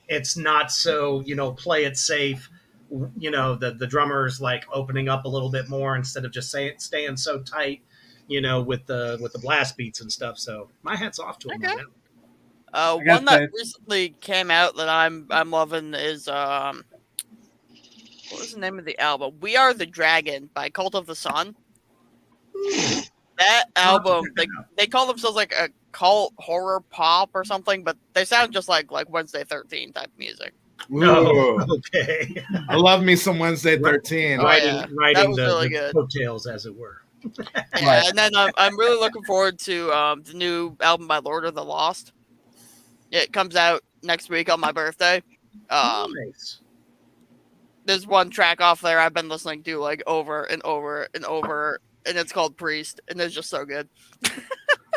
It's not so, play it safe. The drummer's like opening up a little bit more instead of just staying so tight, with the blast beats and stuff. So my hat's off to them. Okay. One that recently came out that I'm loving is What was the name of the album? We Are the Dragon by Cult of the Sun. That album, they call themselves like a cult horror pop or something, but they sound just like Wednesday 13 type music. No, okay. I love me some Wednesday 13. Oh, Writing that was the, really the good. coattails, as it were. Yeah, and then I'm really looking forward to the new album by Lord of the Lost. It comes out next week on my birthday. Nice. There's one track off there I've been listening to like over and over and over, and it's called Priest, and it's just so good.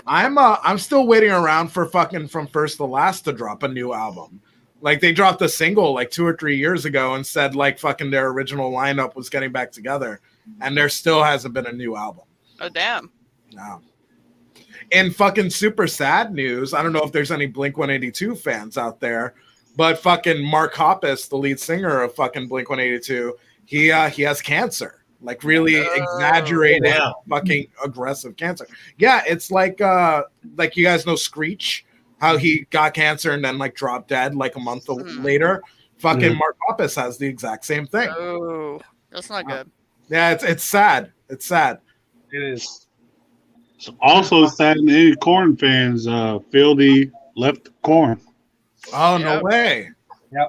I'm still waiting around for fucking From First to Last to drop a new album. Like they dropped a single like 2 or 3 years ago and said like fucking their original lineup was getting back together, and there still hasn't been a new album. Oh damn. No. In fucking super sad news, I don't know if there's any Blink 182 fans out there, but fucking Mark Hoppus, the lead singer of fucking Blink 182, he has cancer. Like really exaggerated, fucking aggressive cancer. Yeah, it's like you guys know Screech, how he got cancer and then like dropped dead like a month later. Fucking Mark Hoppus has the exact same thing. Oh, that's not good. Yeah, it's sad. It's sad. It is. It's also sad to any Korn fans. Fieldy left Korn. Oh no way. Yeah.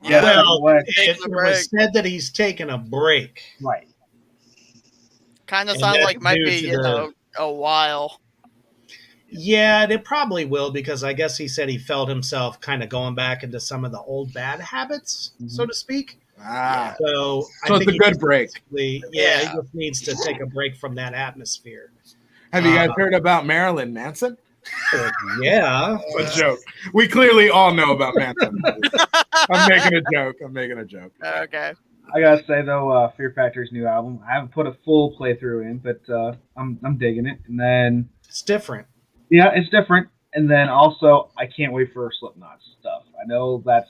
Yeah, Well, it was said that he's taking a break. right. Kind of And sounds that's like might due be to a while. Yeah, it probably will, because I guess he said he felt himself kind of going back into some of the old bad habits, so to speak. Ah. So So it's a good break. He just needs to take a break from that atmosphere. Have you guys heard about Marilyn Manson? Yeah. A joke. We clearly all know about Manson. I'm making a joke. Okay. I gotta say though, Fear Factory's new album, I haven't put a full playthrough in, but I'm digging it. And then It's different. yeah, it's different. And then also, I can't wait for Slipknot stuff. I know that's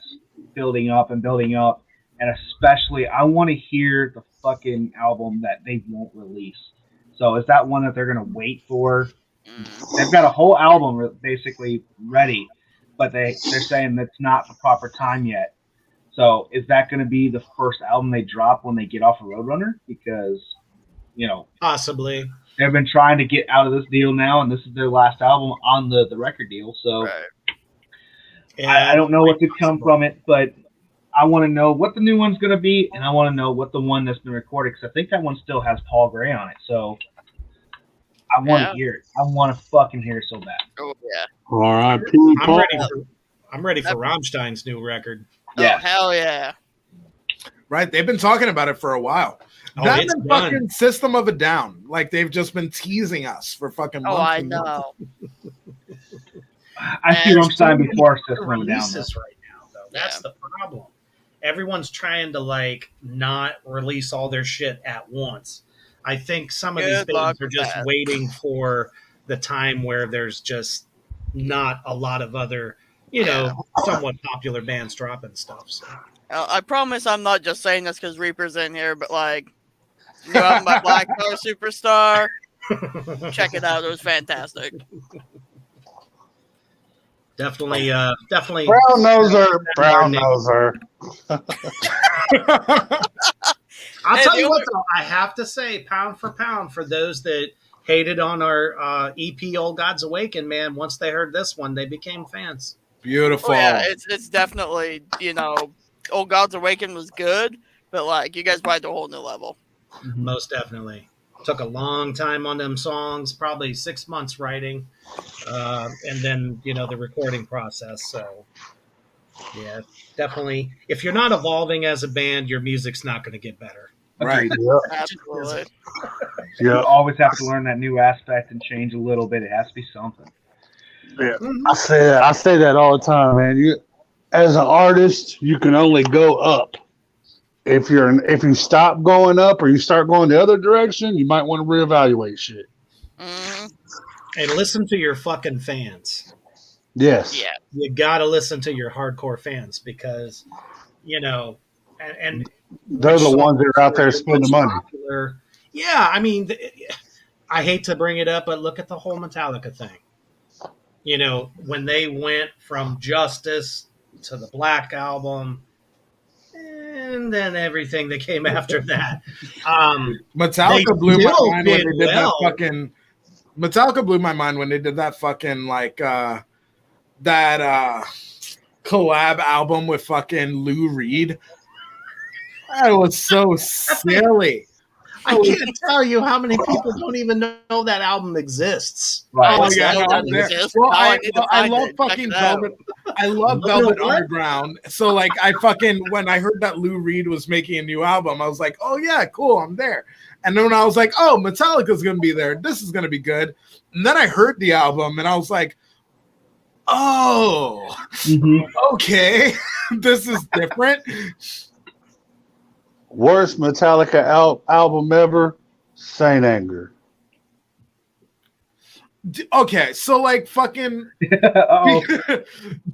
building up, and especially I want to hear the fucking album that they won't release. So is that one that they're gonna wait for? They've got a whole album basically ready, but they're saying that's not the proper time yet. So is that going to be the first album they drop when they get off of Roadrunner? Because, Possibly. they've been trying to get out of this deal now, and this is their last album on the record deal. So I don't know what to come from it, but I want to know what the new one's going to be, and I want to know what the one that's been recorded, because I think that one still has Paul Gray on it. So I want to hear it. I want to fucking hear it so bad. Oh yeah. All right, I'm ready for Rammstein's new record. Yeah. Oh hell yeah. Right? They've been talking about it for a while. That it's and done. fucking System of a Down. Like they've just been teasing us for fucking months. Oh, I and months. know. I see Rammstein before System of a Down. Releases right now, though. That's the problem. Everyone's trying to like not release all their shit at once. I think some of these Good luck bands are with just that. waiting for the time where there's just not a lot of other, somewhat popular bands dropping stuff. So. I promise I'm not just saying this because Reaper's in here, but like, new album by Black Star Superstar. Check it out. It was fantastic. Definitely. Brown noser. I'll tell the you what, only- though, I have to say, pound for pound, for those that hated on our EP Old Gods Awaken, man, once they heard this one, they became fans. Beautiful. Oh, yeah, it's definitely, Old Gods Awaken was good, but like, you guys went to a whole new level. Most definitely. Took a long time on them songs, probably 6 months writing, and then, the recording process. So, yeah, definitely. If you're not evolving as a band, your music's not going to get better. Right. Absolutely. You always have to learn that new aspect and change a little bit. It has to be something. Yeah, I say that all the time, man. You, as an artist, you can only go up. If you stop going up or you start going the other direction, you might want to reevaluate shit. Mm-hmm. And listen to your fucking fans. Yes. Yeah. You got to listen to your hardcore fans because, and they're the ones that are out there spending money. Popular. Yeah, I mean, I hate to bring it up, but look at the whole Metallica thing. When they went from Justice to the Black Album, and then everything that came after that. Metallica blew my still mind when did they did well. that fucking. Metallica blew my mind when they did that fucking that collab album with fucking Lou Reed. That was so silly. I can't tell you how many people don't even know that album exists. Right. Oh yeah, That no, I'm doesn't there. exist. Well, Now I, need to well, I find love it. Check fucking it out. Velvet. I love No, no, Velvet what? Underground. So like, I fucking when I heard that Lou Reed was making a new album, I was like, oh yeah, cool, I'm there. And then when I was like, oh, Metallica's gonna be there, this is gonna be good. And then I heard the album, and I was like, oh, okay, this is different. Worst Metallica album ever, Saint Anger. Okay, so like fucking Oh,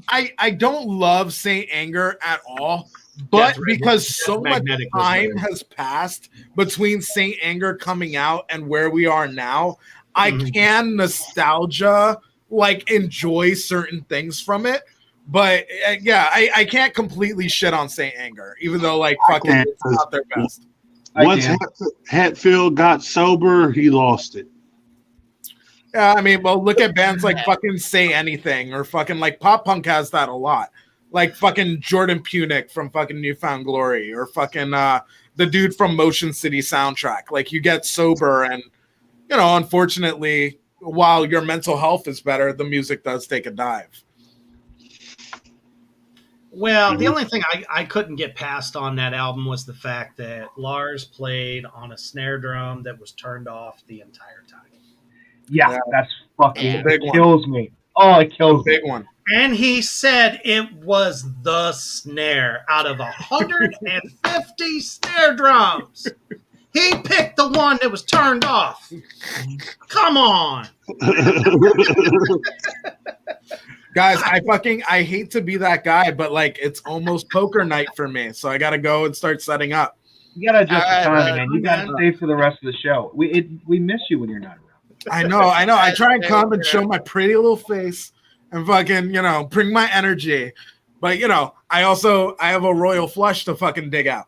I don't love Saint Anger at all, but because so much Magnetic was time weird. has passed between Saint Anger coming out and where we are now, I can nostalgia like enjoy certain things from it. But yeah, I can't completely shit on Saint Anger, even though like fucking can't. it's not their best. Once can. Hatfield got sober, he lost it. Yeah, I mean, well, look at bands like fucking Say Anything or fucking like Pop Punk has that a lot. Like fucking Jordan Punick from fucking Newfound Glory or fucking the dude from Motion City Soundtrack. Like you get sober and, you know, unfortunately, while your mental health is better, the music does take a dive. Well, the only thing I couldn't get past on that album was the fact that Lars played on a snare drum that was turned off the entire time. yeah, Yeah. that's fucking Yeah. Big one. kills me. Oh, it kills me. Big one. And he said it was the snare out of 150 snare drums. He picked the one that was turned off. Come on. Guys, I hate to be that guy, but like it's almost poker night for me. So I gotta go and start setting up. You gotta adjust the All right, timing, man. You gotta stay for the rest of the show. We miss you when you're not around. I know. I try and come and show my pretty little face and fucking, you know, bring my energy. But you know, I have a royal flush to fucking dig out.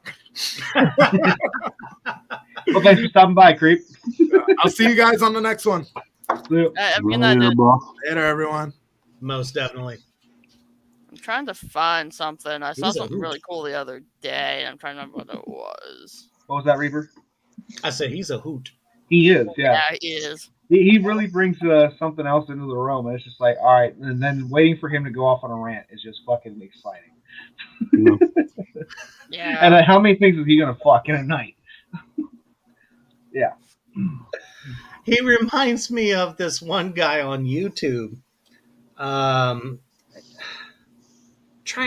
Well, thanks for stopping by, creep. I'll see you guys on the next one. I mean, I did. Later, everyone. Most definitely. I'm trying to find something. I saw He's a something hoot. really cool the other day. I'm trying to remember what it was. What was that, Reaper? I said he's a hoot. He is, yeah. Yeah, it is. He really brings something else into the room, and it's just like, all right, and then waiting for him to go off on a rant is just fucking exciting. Yeah. And how many things is he gonna fuck in a night? Yeah. He reminds me of this one guy on YouTube. Trying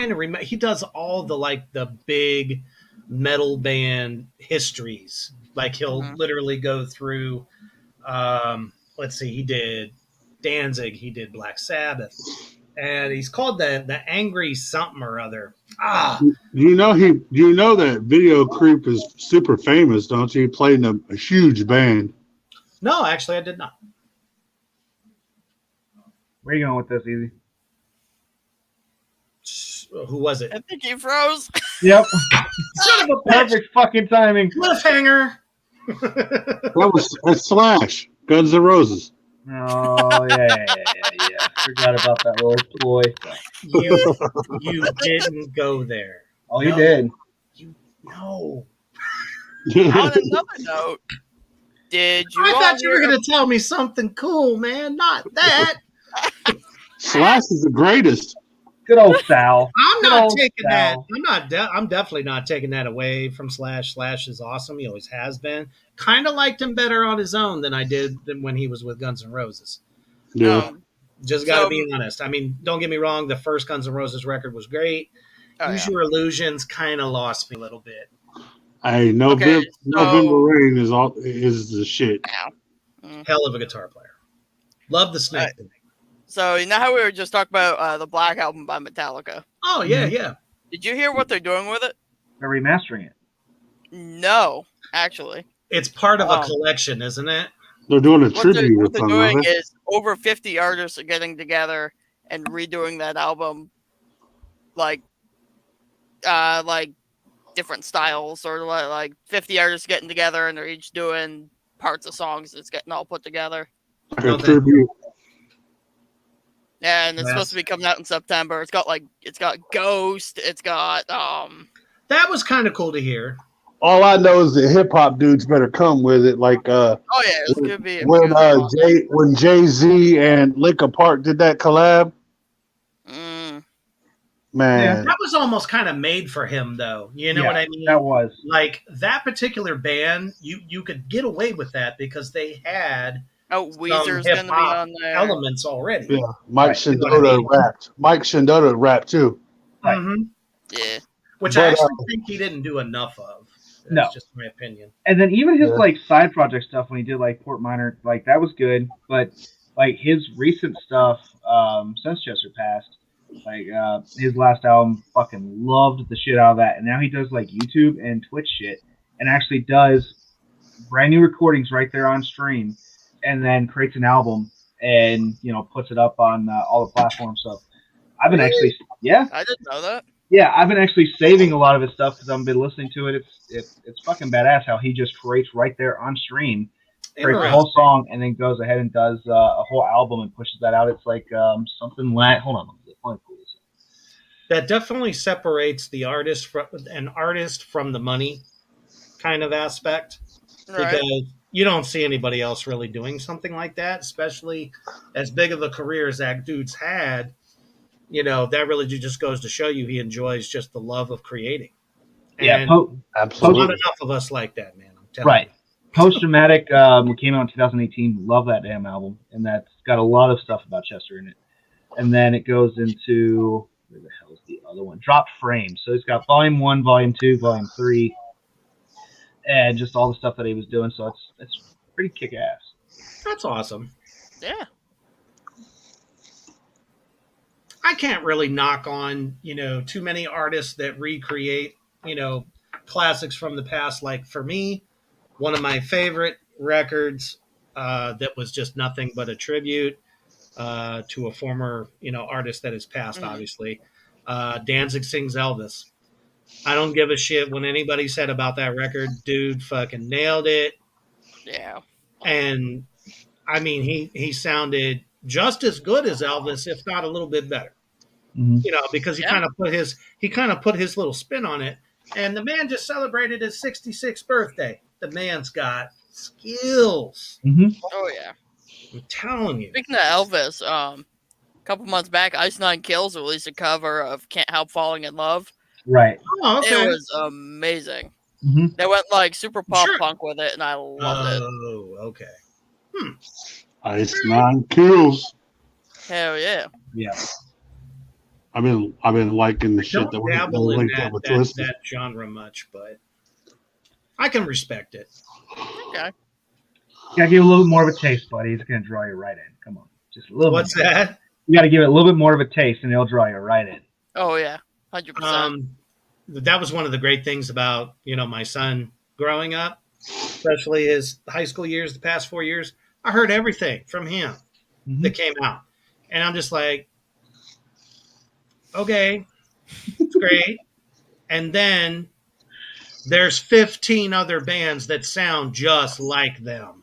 to remember, he does all the big metal band histories. Like he'll literally go through. Let's see, he did Danzig, he did Black Sabbath, and he's called the Angry something or other. You know that Video Creep is super famous, don't you? He played in a huge band. No, actually, I did not. Where are you going with this, Easy? Who was it? I think he froze. Yep. Son of a bitch! Perfect fucking timing. Cliffhanger. That's Slash, Guns N' Roses. Oh yeah. Forgot about that little ploy. You didn't go there. Oh, he No. did. No. On another note, did you I all thought you were hear going to tell me something cool, man. Not that. Slash is the greatest. Good old Sal. I'm Good not old taking that. Sal. I'm definitely not taking that away from Slash. Slash is awesome. He always has been. Kind of liked him better on his own than I did when he was with Guns N' Roses. Yeah. Just got to So- be honest. I mean, don't get me wrong. The first Guns N' Roses record was great. Oh, Use yeah. Your Illusions kind of lost me a little bit. Hey, Okay, November Rain is the shit. Hell of a guitar player. Love the Snake. So you know how we were just talking about the Black Album by Metallica? Oh, yeah. Did you hear what they're doing with it? They're remastering it. No, actually. It's part of a collection, isn't it? They're doing a What tribute or they're something. doing Right? is over 50 artists are getting together and redoing that album like different styles, sort of like 50 artists getting together and they're each doing parts of songs that's getting all put together. Like a tribute. Yeah, and it's supposed to be coming out in September. It's got Ghost. It's got That was kind of cool to hear. All I know is the hip hop dudes better come with it. Like oh yeah, it's gonna be when Jay-Z and Linkin Park did that collab. Man, yeah, that was almost kind of made for him, though. You know what I mean? That was like that particular band. You could get away with that because they had Weezer's gonna be on there. Elements already. Yeah, Mike Shinoda rapped. Mike Shinoda rapped too. Right. Mm-hmm. Yeah, which I actually think he didn't do enough of. That's just my opinion. And then even his like side project stuff when he did like Port Minor, like that was good. But like his recent stuff since Chester passed, like his last album, fucking loved the shit out of that. And now he does like YouTube and Twitch shit, and actually does brand new recordings right there on stream, and then creates an album and puts it up on all the platforms. So I've been I didn't know that. Yeah, I've been actually saving a lot of his stuff because I've been listening to it. It's fucking badass how he just creates right there on stream, creates a whole song, and then goes ahead and does a whole album and pushes that out. It's like something like, hold on, that definitely separates the artist from the money kind of aspect, because you don't see anybody else really doing something like that, especially as big of a career as that dude's had. That really just goes to show you he enjoys just the love of creating. And absolutely. Not enough of us like that, man. I'm telling you. Post Dramatic came out in 2018. Love that damn album. And that's got a lot of stuff about Chester in it. And then it goes into, where the hell is the other one? Dropped Frame. So it's got Volume 1, Volume 2, Volume 3, and just all the stuff that he was doing. So it's pretty kick-ass. That's awesome. Yeah. I can't really knock on, too many artists that recreate, classics from the past. Like for me, one of my favorite records that was just nothing but a tribute to a former, artist that has passed, obviously. Danzig sings Elvis. I don't give a shit when anybody said about that record. Dude fucking nailed it. Yeah. And, I mean, he sounded just as good as Elvis, if not a little bit better. Because he kind of put his little spin on it, and the man just celebrated his 66th birthday. The man's got skills. Oh yeah, I'm telling you. Speaking of Elvis, a couple months back, Ice Nine Kills released a cover of "Can't Help Falling in Love." Right. Oh, okay. It was amazing. They went like super pop punk with it, and I loved it. Oh, okay. Ice Nine Kills. Hell yeah. Yeah. I've been liking the shit that we're linked up with Twisted. That genre much, but I can respect it. Okay. You gotta give it a little bit more of a taste, buddy. It's gonna draw you right in. Come on, just a little. What's bit that? You gotta give it a little bit more of a taste, and it'll draw you right in. Oh yeah, 100%. That was one of the great things about my son growing up, especially his high school years. The past 4 years, I heard everything from him that came out, and I'm just like, okay, it's great. And then there's 15 other bands that sound just like them.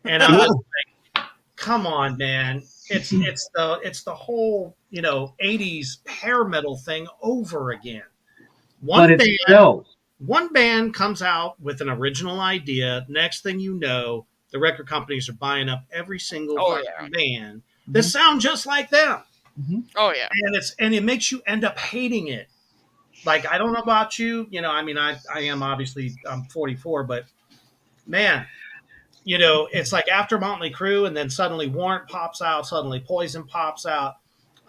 And I was like, come on, man. It's the whole, 80s hair metal thing over again. One band comes out with an original idea. Next thing you know, the record companies are buying up every single band that sound just like them. Oh yeah, and it makes you end up hating it. Like, I don't know about you, I am obviously, I'm 44, but man, it's like after Motley Crue, and then suddenly Warrant pops out, suddenly Poison pops out,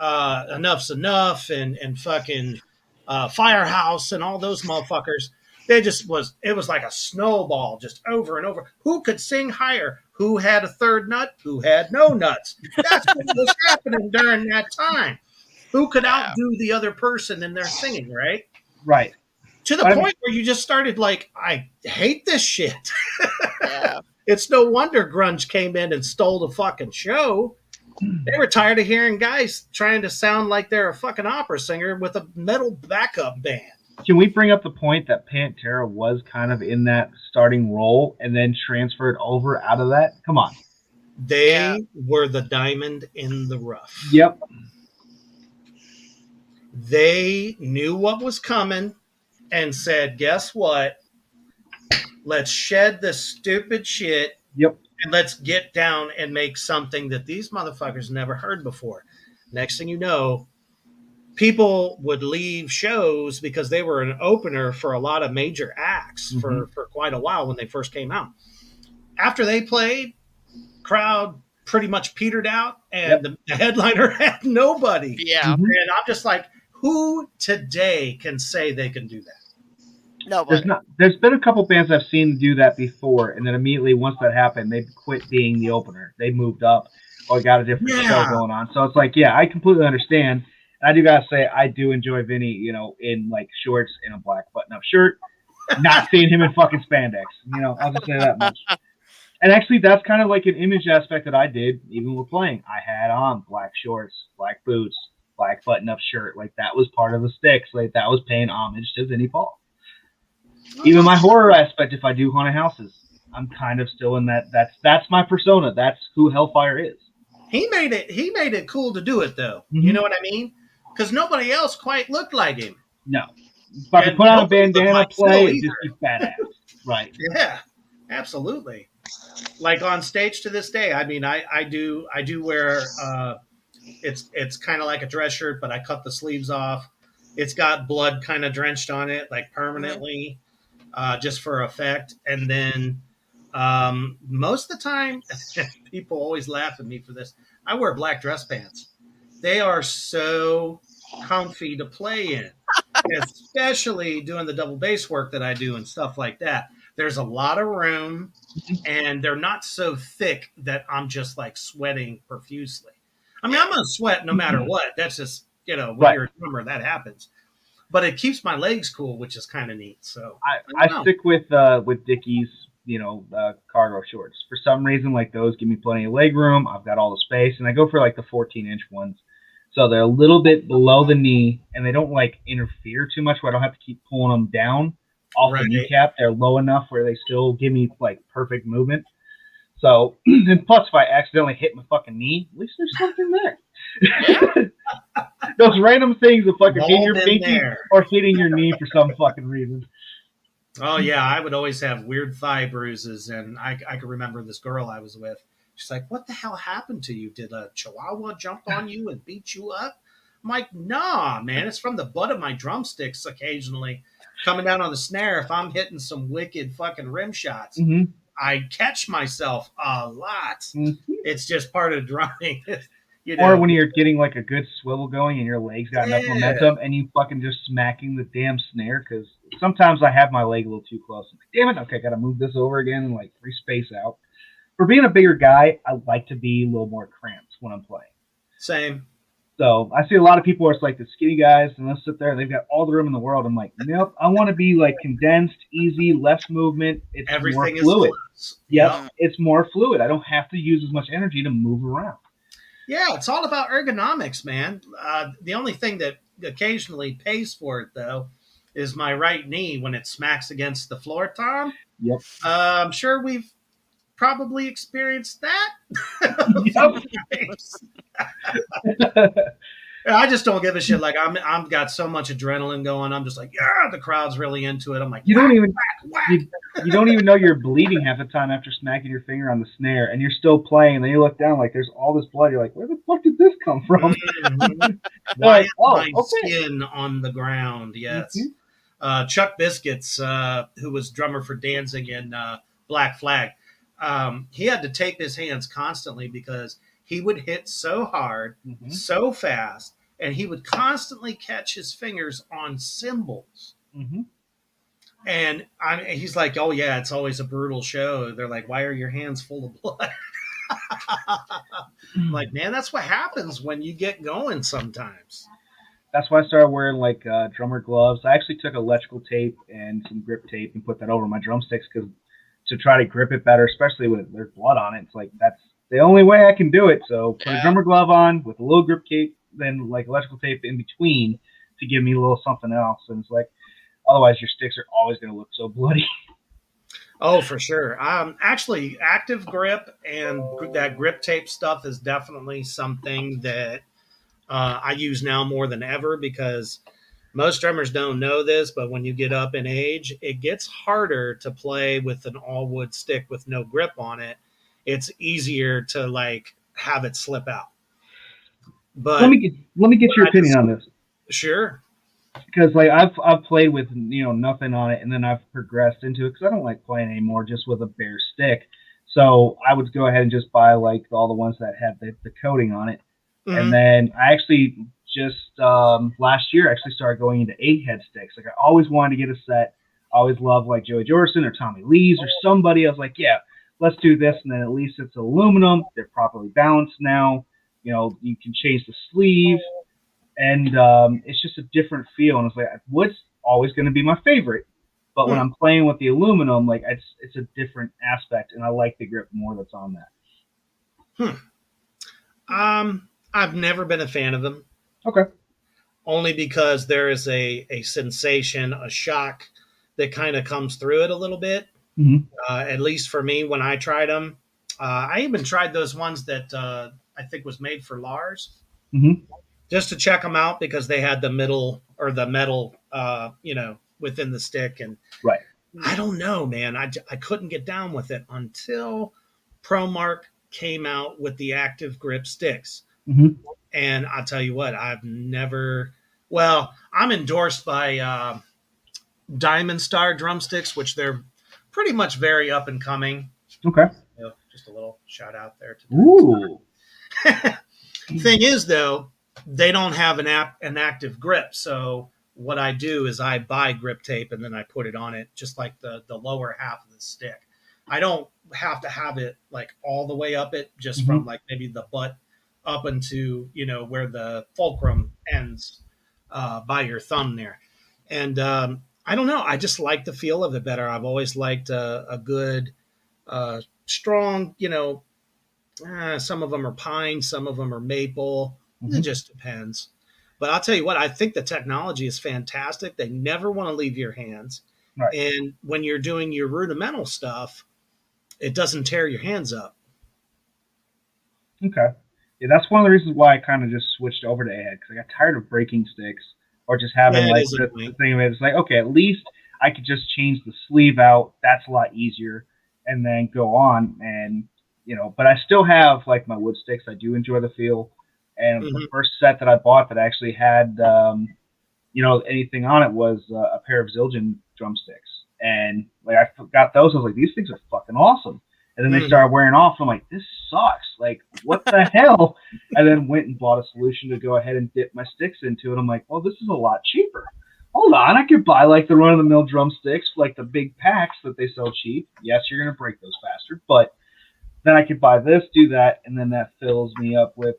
Enough's Enough, and fucking Firehouse, and all those motherfuckers. It was like a snowball, just over and over. Who could sing higher? Who had a third nut? Who had no nuts? That's what was happening during that time. Who could outdo the other person in their singing, right? Right. To the point where you just started like, I hate this shit. Yeah. It's no wonder grunge came in and stole the fucking show. They were tired of hearing guys trying to sound like they're a fucking opera singer with a metal backup band. Can we bring up the point that Pantera was kind of in that starting role and then transferred over out of that? Come on. They were the diamond in the rough. Yep. They knew what was coming and said, guess what? Let's shed this stupid shit. Yep. And let's get down and make something that these motherfuckers never heard before. Next thing you know, people would leave shows because they were an opener for a lot of major acts for quite a while when they first came out. After they played, crowd pretty much petered out, and the headliner had nobody. Yeah. And I'm just like, who today can say they can do that? Nobody. There's been a couple bands I've seen do that before, and then immediately once that happened, they quit being the opener. They moved up or got a different show going on. So it's like, yeah, I completely understand. And I do gotta say, I do enjoy Vinny, you know, in like shorts and a black button-up shirt. Not seeing him in fucking spandex. You know, I'll just say that much. And actually, that's kind of like an image aspect that I did even with playing. I had on black shorts, black boots, black button-up shirt. Like, that was part of the sticks. Like, that was paying homage to Vinnie Paul. Even my horror aspect, if I do haunted houses, I'm kind of still in that. That's my persona. That's who Hellfire is. He made it cool to do it, though. You know what I mean? Because nobody else quite looked like him. No. If I could put on a bandana, play, it'd just be badass. Right. Yeah, absolutely. Like on stage to this day, I mean, I do wear it's kind of like a dress shirt, but I cut the sleeves off. It's got blood kind of drenched on it, like permanently, just for effect. And then most of the time, people always laugh at me for this. I wear black dress pants. They are so comfy to play in, especially doing the double bass work that I do and stuff like that. There's a lot of room, and they're not so thick that I'm just like sweating profusely. I mean, I'm going to sweat no matter what. That's just, you know, when you're a drummer, that happens. But it keeps my legs cool, which is kind of neat. So I stick with Dickies, you know, cargo shorts. For some reason, like those give me plenty of leg room. I've got all the space, and I go for like the 14-inch ones. So they're a little bit below the knee, and they don't like interfere too much where I don't have to keep pulling them down off the kneecap. They're low enough where they still give me like perfect movement. So, and plus if I accidentally hit my fucking knee, at least there's something there. Those random things that fucking hit your pinky or hitting your knee for some fucking reason. Oh yeah, I would always have weird thigh bruises, and I can remember this girl I was with. She's like, "What the hell happened to you? Did a chihuahua jump on you and beat you up?" I'm like, "Nah, man, it's from the butt of my drumsticks occasionally coming down on the snare. If I'm hitting some wicked fucking rim shots, I catch myself a lot. It's just part of drumming." You know? Or when you're getting like a good swivel going and your legs got enough momentum and you fucking just smacking the damn snare, because sometimes I have my leg a little too close. I'm like, damn it, okay, gotta move this over again and like space out. For being a bigger guy, I like to be a little more cramped when I'm playing. Same. So I see a lot of people where it's like the skinny guys and they'll sit there and they've got all the room in the world. I'm like, nope, I want to be like condensed, easy, less movement. It's everything more fluid. Yep, it's more fluid. I don't have to use as much energy to move around. Yeah, it's all about ergonomics, man. The only thing that occasionally pays for it, though, is my right knee when it smacks against the floor, Tom. Yep. I'm sure we've probably experienced that. I just don't give a shit. Like I'm got so much adrenaline going. I'm just like, yeah, the crowd's really into it. I'm like, you don't even know you're bleeding half the time after smacking your finger on the snare, and you're still playing. And then you look down, like there's all this blood. You're like, where the fuck did this come from? Why is my skin on the ground? Yes. Chuck Biscuits, who was drummer for Danzig and Black Flag, he had to tape his hands constantly because he would hit so hard, so fast, and he would constantly catch his fingers on cymbals. And he's like, oh, yeah, it's always a brutal show. They're like, why are your hands full of blood? I'm like, man, that's what happens when you get going sometimes. That's why I started wearing like drummer gloves. I actually took electrical tape and some grip tape and put that over my drumsticks to try to grip it better, especially when there's blood on it. It's like, that's the only way I can do it. So put a drummer glove on with a little grip tape, then like electrical tape in between to give me a little something else. And it's like, Otherwise, your sticks are always going to look so bloody. Oh, for sure. Actually, active grip and that grip tape stuff is definitely something that I use now more than ever because most drummers don't know this, but when you get up in age, it gets harder to play with an all wood stick with no grip on it. It's easier to like have it slip out. But let me get your opinion on this. Sure. Because like I've played with nothing on it, and then I've progressed into it because I don't like playing anymore just with a bare stick. So I would go ahead and just buy like all the ones that had the coating on it, and then I actually just last year actually started going into 8-head sticks. Like I always wanted to get a set. I always loved like Joey Jordison or Tommy Lee's or somebody. I was like, yeah, let's do this, and then at least it's aluminum. They're properly balanced now. You can change the sleeve. And it's just a different feel. And it's like, wood's always going to be my favorite. But when I'm playing with the aluminum, like it's a different aspect. And I like the grip more that's on that. I've never been a fan of them. Okay. Only because there is a sensation, a shock that kind of comes through it a little bit. Mm-hmm. At least for me, when I tried them. I even tried those ones that I think was made for Lars. Mm-hmm. Just to check them out because they had the metal within the stick. And right. I don't know, man. I couldn't get down with it until ProMark came out with the active grip sticks. Mm-hmm. And I'll tell you what, I'm endorsed by Diamond Star drumsticks, which they're pretty much very up and coming. Okay. Just a little shout out there. Ooh. Thing is, though, they don't have an active grip. So what I do is I buy grip tape and then I put it on it, just like the lower half of the stick. I don't have to have it like all the way up it, just from like maybe the butt up into, where the fulcrum ends by your thumb there. And I don't know. I just like the feel of it better. I've always liked a good, strong, some of them are pine, some of them are maple. It just depends. But I'll tell you what, I think the technology is fantastic. They never want to leave your hands. Right. And when you're doing your rudimental stuff, it doesn't tear your hands up. Okay. Yeah, that's one of the reasons why I kind of just switched over to A-head, because I got tired of breaking sticks or just having the thing of it. It's like, okay, at least I could just change the sleeve out. That's a lot easier. And then go on and, but I still have like my wood sticks. I do enjoy the feel. And the first set that I bought that actually had, anything on it was a pair of Zildjian drumsticks. And like I got those, I was like, these things are fucking awesome. And then they started wearing off. I'm like, this sucks. Like, what the hell? And then went and bought a solution to go ahead and dip my sticks into it. I'm like, well, this is a lot cheaper. Hold on, I could buy like the run-of-the-mill drumsticks, like the big packs that they sell cheap. Yes, you're gonna break those faster, but then I could buy this, do that, and then that fills me up with,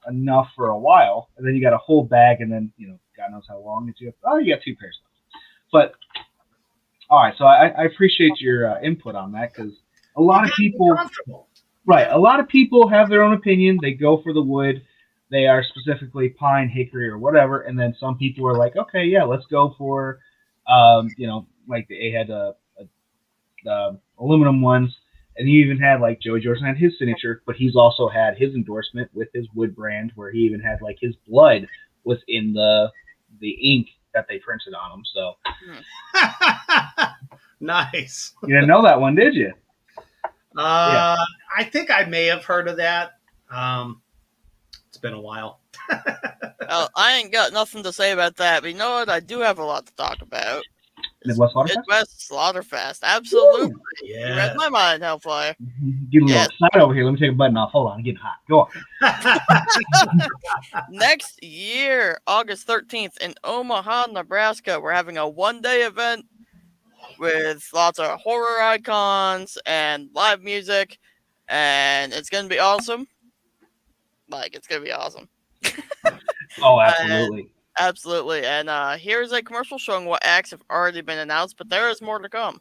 enough for a while. And then you got a whole bag, and then, God knows how long it's you got 2 pairs left. But, all right, so I appreciate your input on that, because a lot of people, right, a lot of people have their own opinion. They go for the wood. They are specifically pine, hickory, or whatever. And then some people are like, okay, yeah, let's go for, like the A-head aluminum ones. And he even had like Joey Jordison had his signature, but he's also had his endorsement with his wood brand, where he even had like his blood was in the ink that they printed on him. So nice. You didn't know that one, did you? Yeah. I think I may have heard of that. It's been a while. Well, I ain't got nothing to say about that, but you know what? I do have a lot to talk about. Midwest Slaughterfest? Midwest Slaughterfest, absolutely. Yeah. You read my mind, Hellfire. Getting a little excited over here. Let me take a button off. Hold on, I'm getting hot. Go on. Next year, August 13th, in Omaha, Nebraska, we're having a 1-day event with lots of horror icons and live music, and it's going to be awesome. Like, it's going to be awesome. Oh, absolutely. Absolutely. And here's a commercial showing what acts have already been announced, but there is more to come.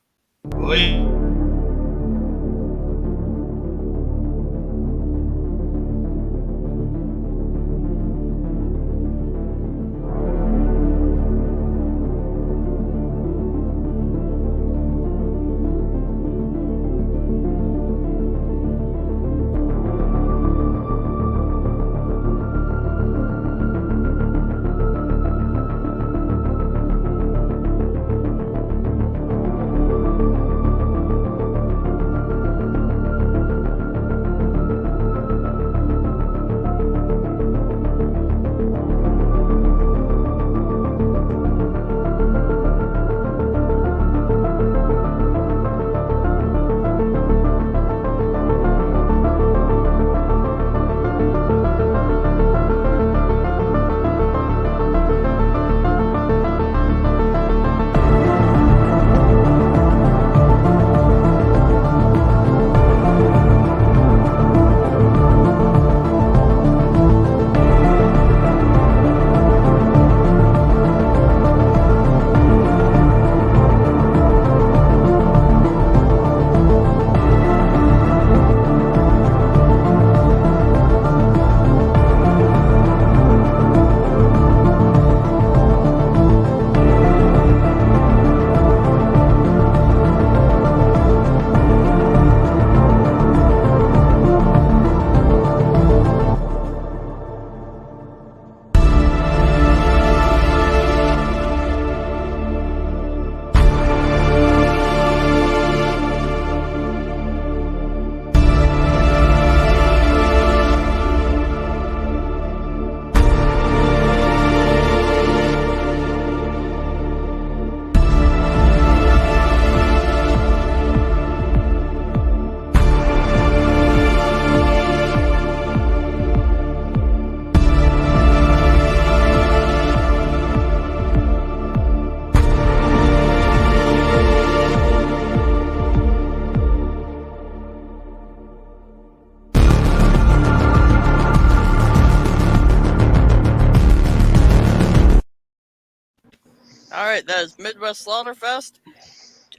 right, that is Midwest Slaughterfest.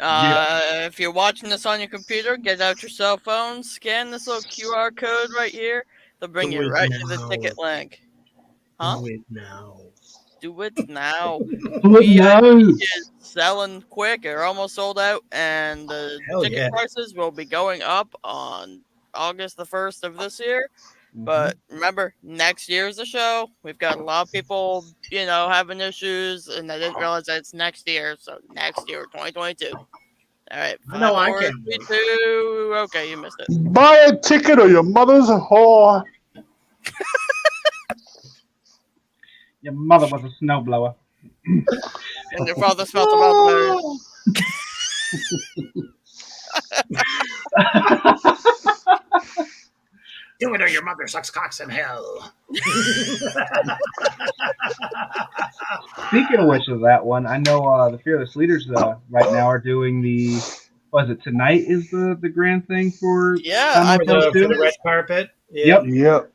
If you're watching this on your computer, get out your cell phone, scan this little QR code right here. They'll bring Do you it right to the now. ticket link. Huh? Do it now. Do it now. But VIP no. is selling quick. They're almost sold out, and the Hell ticket yeah. prices will be going up on August the 1st of this year. Mm-hmm. But remember, next year's the show. We've got a lot of people, having issues, and I didn't realize that it's next year. So next year, 2022. All right, I know, I 5, 4, can't 3, wait. 2. Okay, you missed it. Buy a ticket or your mother's a whore. Your mother was a snowblower. And your father smelled the raspberries. Do it or your mother sucks cocks in hell. Speaking of which of that one, I know the Fearless Leaders right now are doing the. Was it tonight? Is the grand thing for Yeah, For the red carpet. Yep.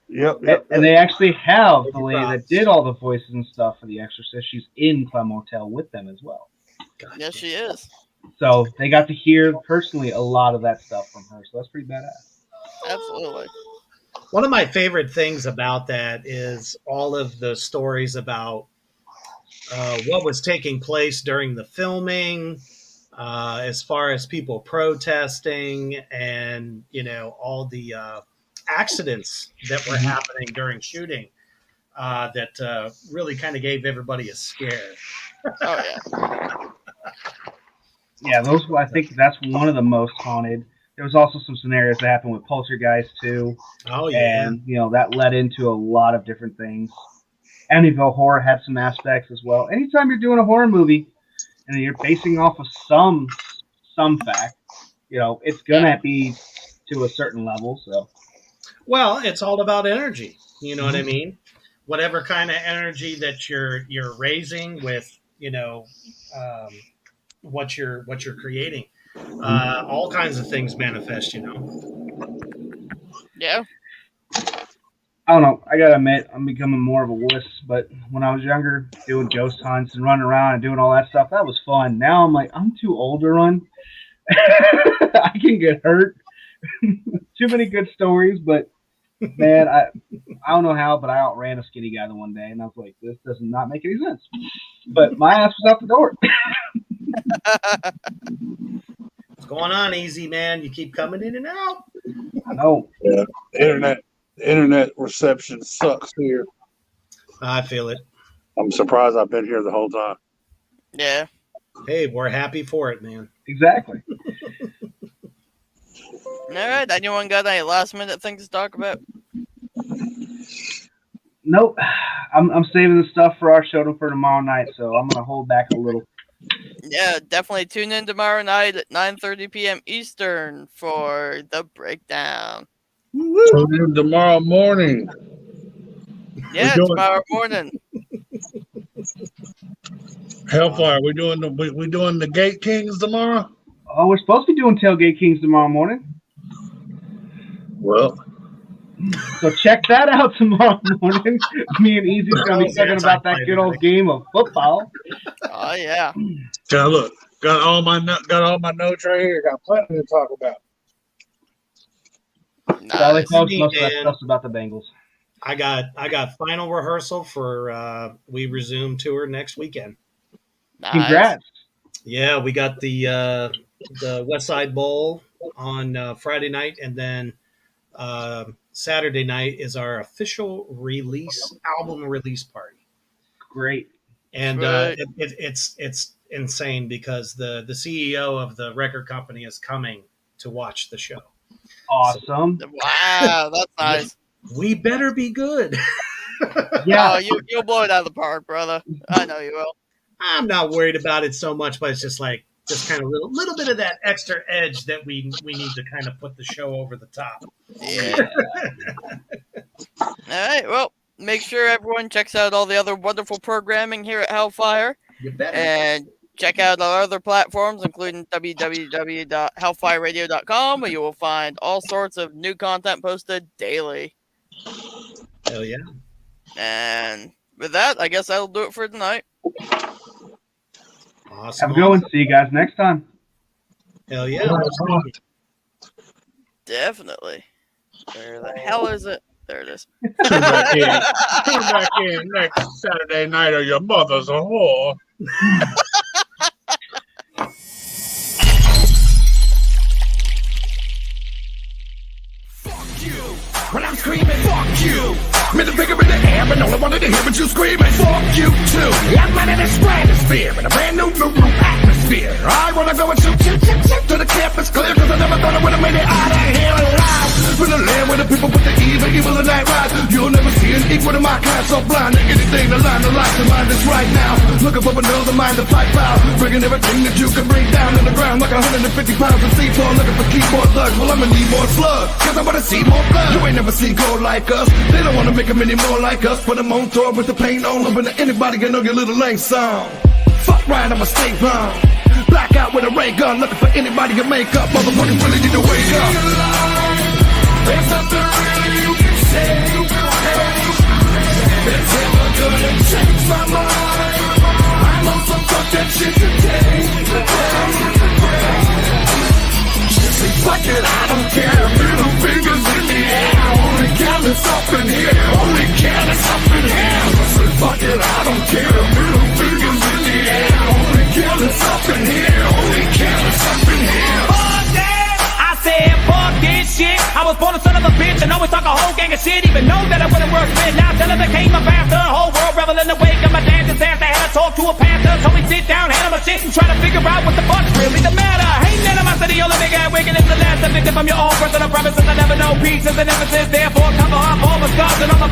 Yep. And they actually have Take the your lady props. that did all the voices and stuff for The Exorcist. She's in Clem Hotel with them as well. Yes, she is. So they got to hear personally a lot of that stuff from her. So that's pretty badass. Absolutely. One of my favorite things about that is all of the stories about what was taking place during the filming, as far as people protesting and, all the accidents that were happening during shooting that really kind of gave everybody a scare. Oh, yeah. Yeah, I think that's one of the most haunted. There was also some scenarios that happened with Poltergeist too. Oh, yeah. And, that led into a lot of different things. Amityville Horror had some aspects as well. Anytime you're doing a horror movie and you're basing off of some fact, it's going to be to a certain level. So, Well, it's all about energy. You know what I mean? Whatever kind of energy that you're raising with, what you're creating. All kinds of things manifest, Yeah. I don't know. I got to admit, I'm becoming more of a wuss. But when I was younger, doing ghost hunts and running around and doing all that stuff, that was fun. Now I'm like, I'm too old to run. I can get hurt. Too many good stories, but man, I don't know how, but I outran a skinny guy the one day, and I was like, this does not make any sense. But my ass was out the door. What's going on, Easy Man? You keep coming in and out. I know. Yeah, internet reception sucks here. I feel it. I'm surprised I've been here the whole time. Yeah. Hey, we're happy for it, man. Exactly. All right. Anyone got any last minute things to talk about? Nope. I'm saving the stuff for our show for tomorrow night, so I'm gonna hold back a little. Yeah, definitely tune in tomorrow night at 9:30 p.m. Eastern for the breakdown. Tune in tomorrow morning. Yeah, tomorrow morning. Hellfire. We doing the Gate Kings tomorrow? Oh, we're supposed to be doing Tailgate Kings tomorrow morning. Well, so check that out tomorrow morning. Me and Easy's gonna be talking about that good old game of football. Oh yeah. Got all my notes right here. Got plenty to talk about. Sorry, folks, Nice. most of that stuff's about the Bengals. I got final rehearsal for We Resume tour next weekend. Nice. Congrats. Yeah, we got the West Side Bowl on Friday night, and then Saturday night is our official album release party. Great. And Right. it's insane because the CEO of the record company is coming to watch the show. Awesome. Wow, that's nice. We better be good. Yeah. Oh, you'll blow it out of the park, brother. I know you will. I'm not worried about it so much, but it's just kind of a little bit of that extra edge that we need to kind of put the show over the top. Yeah. All right. Well, make sure everyone checks out all the other wonderful programming here at Hellfire. You better. And check out our other platforms, including www.hellfireradio.com, where you will find all sorts of new content posted daily. Hell yeah. And with that, I guess that'll do it for tonight. Awesome. Have a good one. See you guys next time. Hell yeah. Definitely. Where the hell is it? There it is. Tune back in. Tune back in next Saturday night or your mother's a whore. When I'm screaming, fuck you. Middle finger in the air, and all I wanted to hear was you screaming, fuck you too. I'm running this stratosphere in a brand new atmosphere. I wanna go and shoot to the campus clear, cause I never thought I would've made it out of here alive. With the land where the people put the evil and night rise. You'll never see an equal to my kind, so blind to anything to line the life to mind this right now. Looking for another mind to fight foul, bringing everything that you can bring down to the ground like 150 pounds of C4, looking for keyboard thugs. Well, I'ma need more slugs, cause I wanna see more blood. You ain't never seen gold like us. They don't wanna make them any more like us. Put them on tour with the paint on them, but anybody can know your little lane song. Fuck right, I'ma stay wrong. Black out with a ray gun, looking for anybody to make up. Motherfuckers really need to wake up. There's nothing really you can say. It's never gonna change my mind. I'm on some fuck that shit today. Fuck it, I don't care. Middle fingers in the air. Only careless up in here. Only careless up in here. Fuck it, I don't care. Middle fingers in the air. Only careless up in here. Only careless up in here. Fuck that! I said fuck this shit. I was born a son of a bitch and always talk a whole gang of shit. Even know that I wouldn't work fit. Now till I became a bastard. Whole world revel in the wake of my damn disaster. Had to talk to a pastor. So we sit down, handle my shit, and try to figure out what the fuck's really the matter. Ain't none of my city, only big ass wicked is the last. I'm victim from your own personal promises. I never know peace is an emphasis. Therefore, cover up all my scars and all my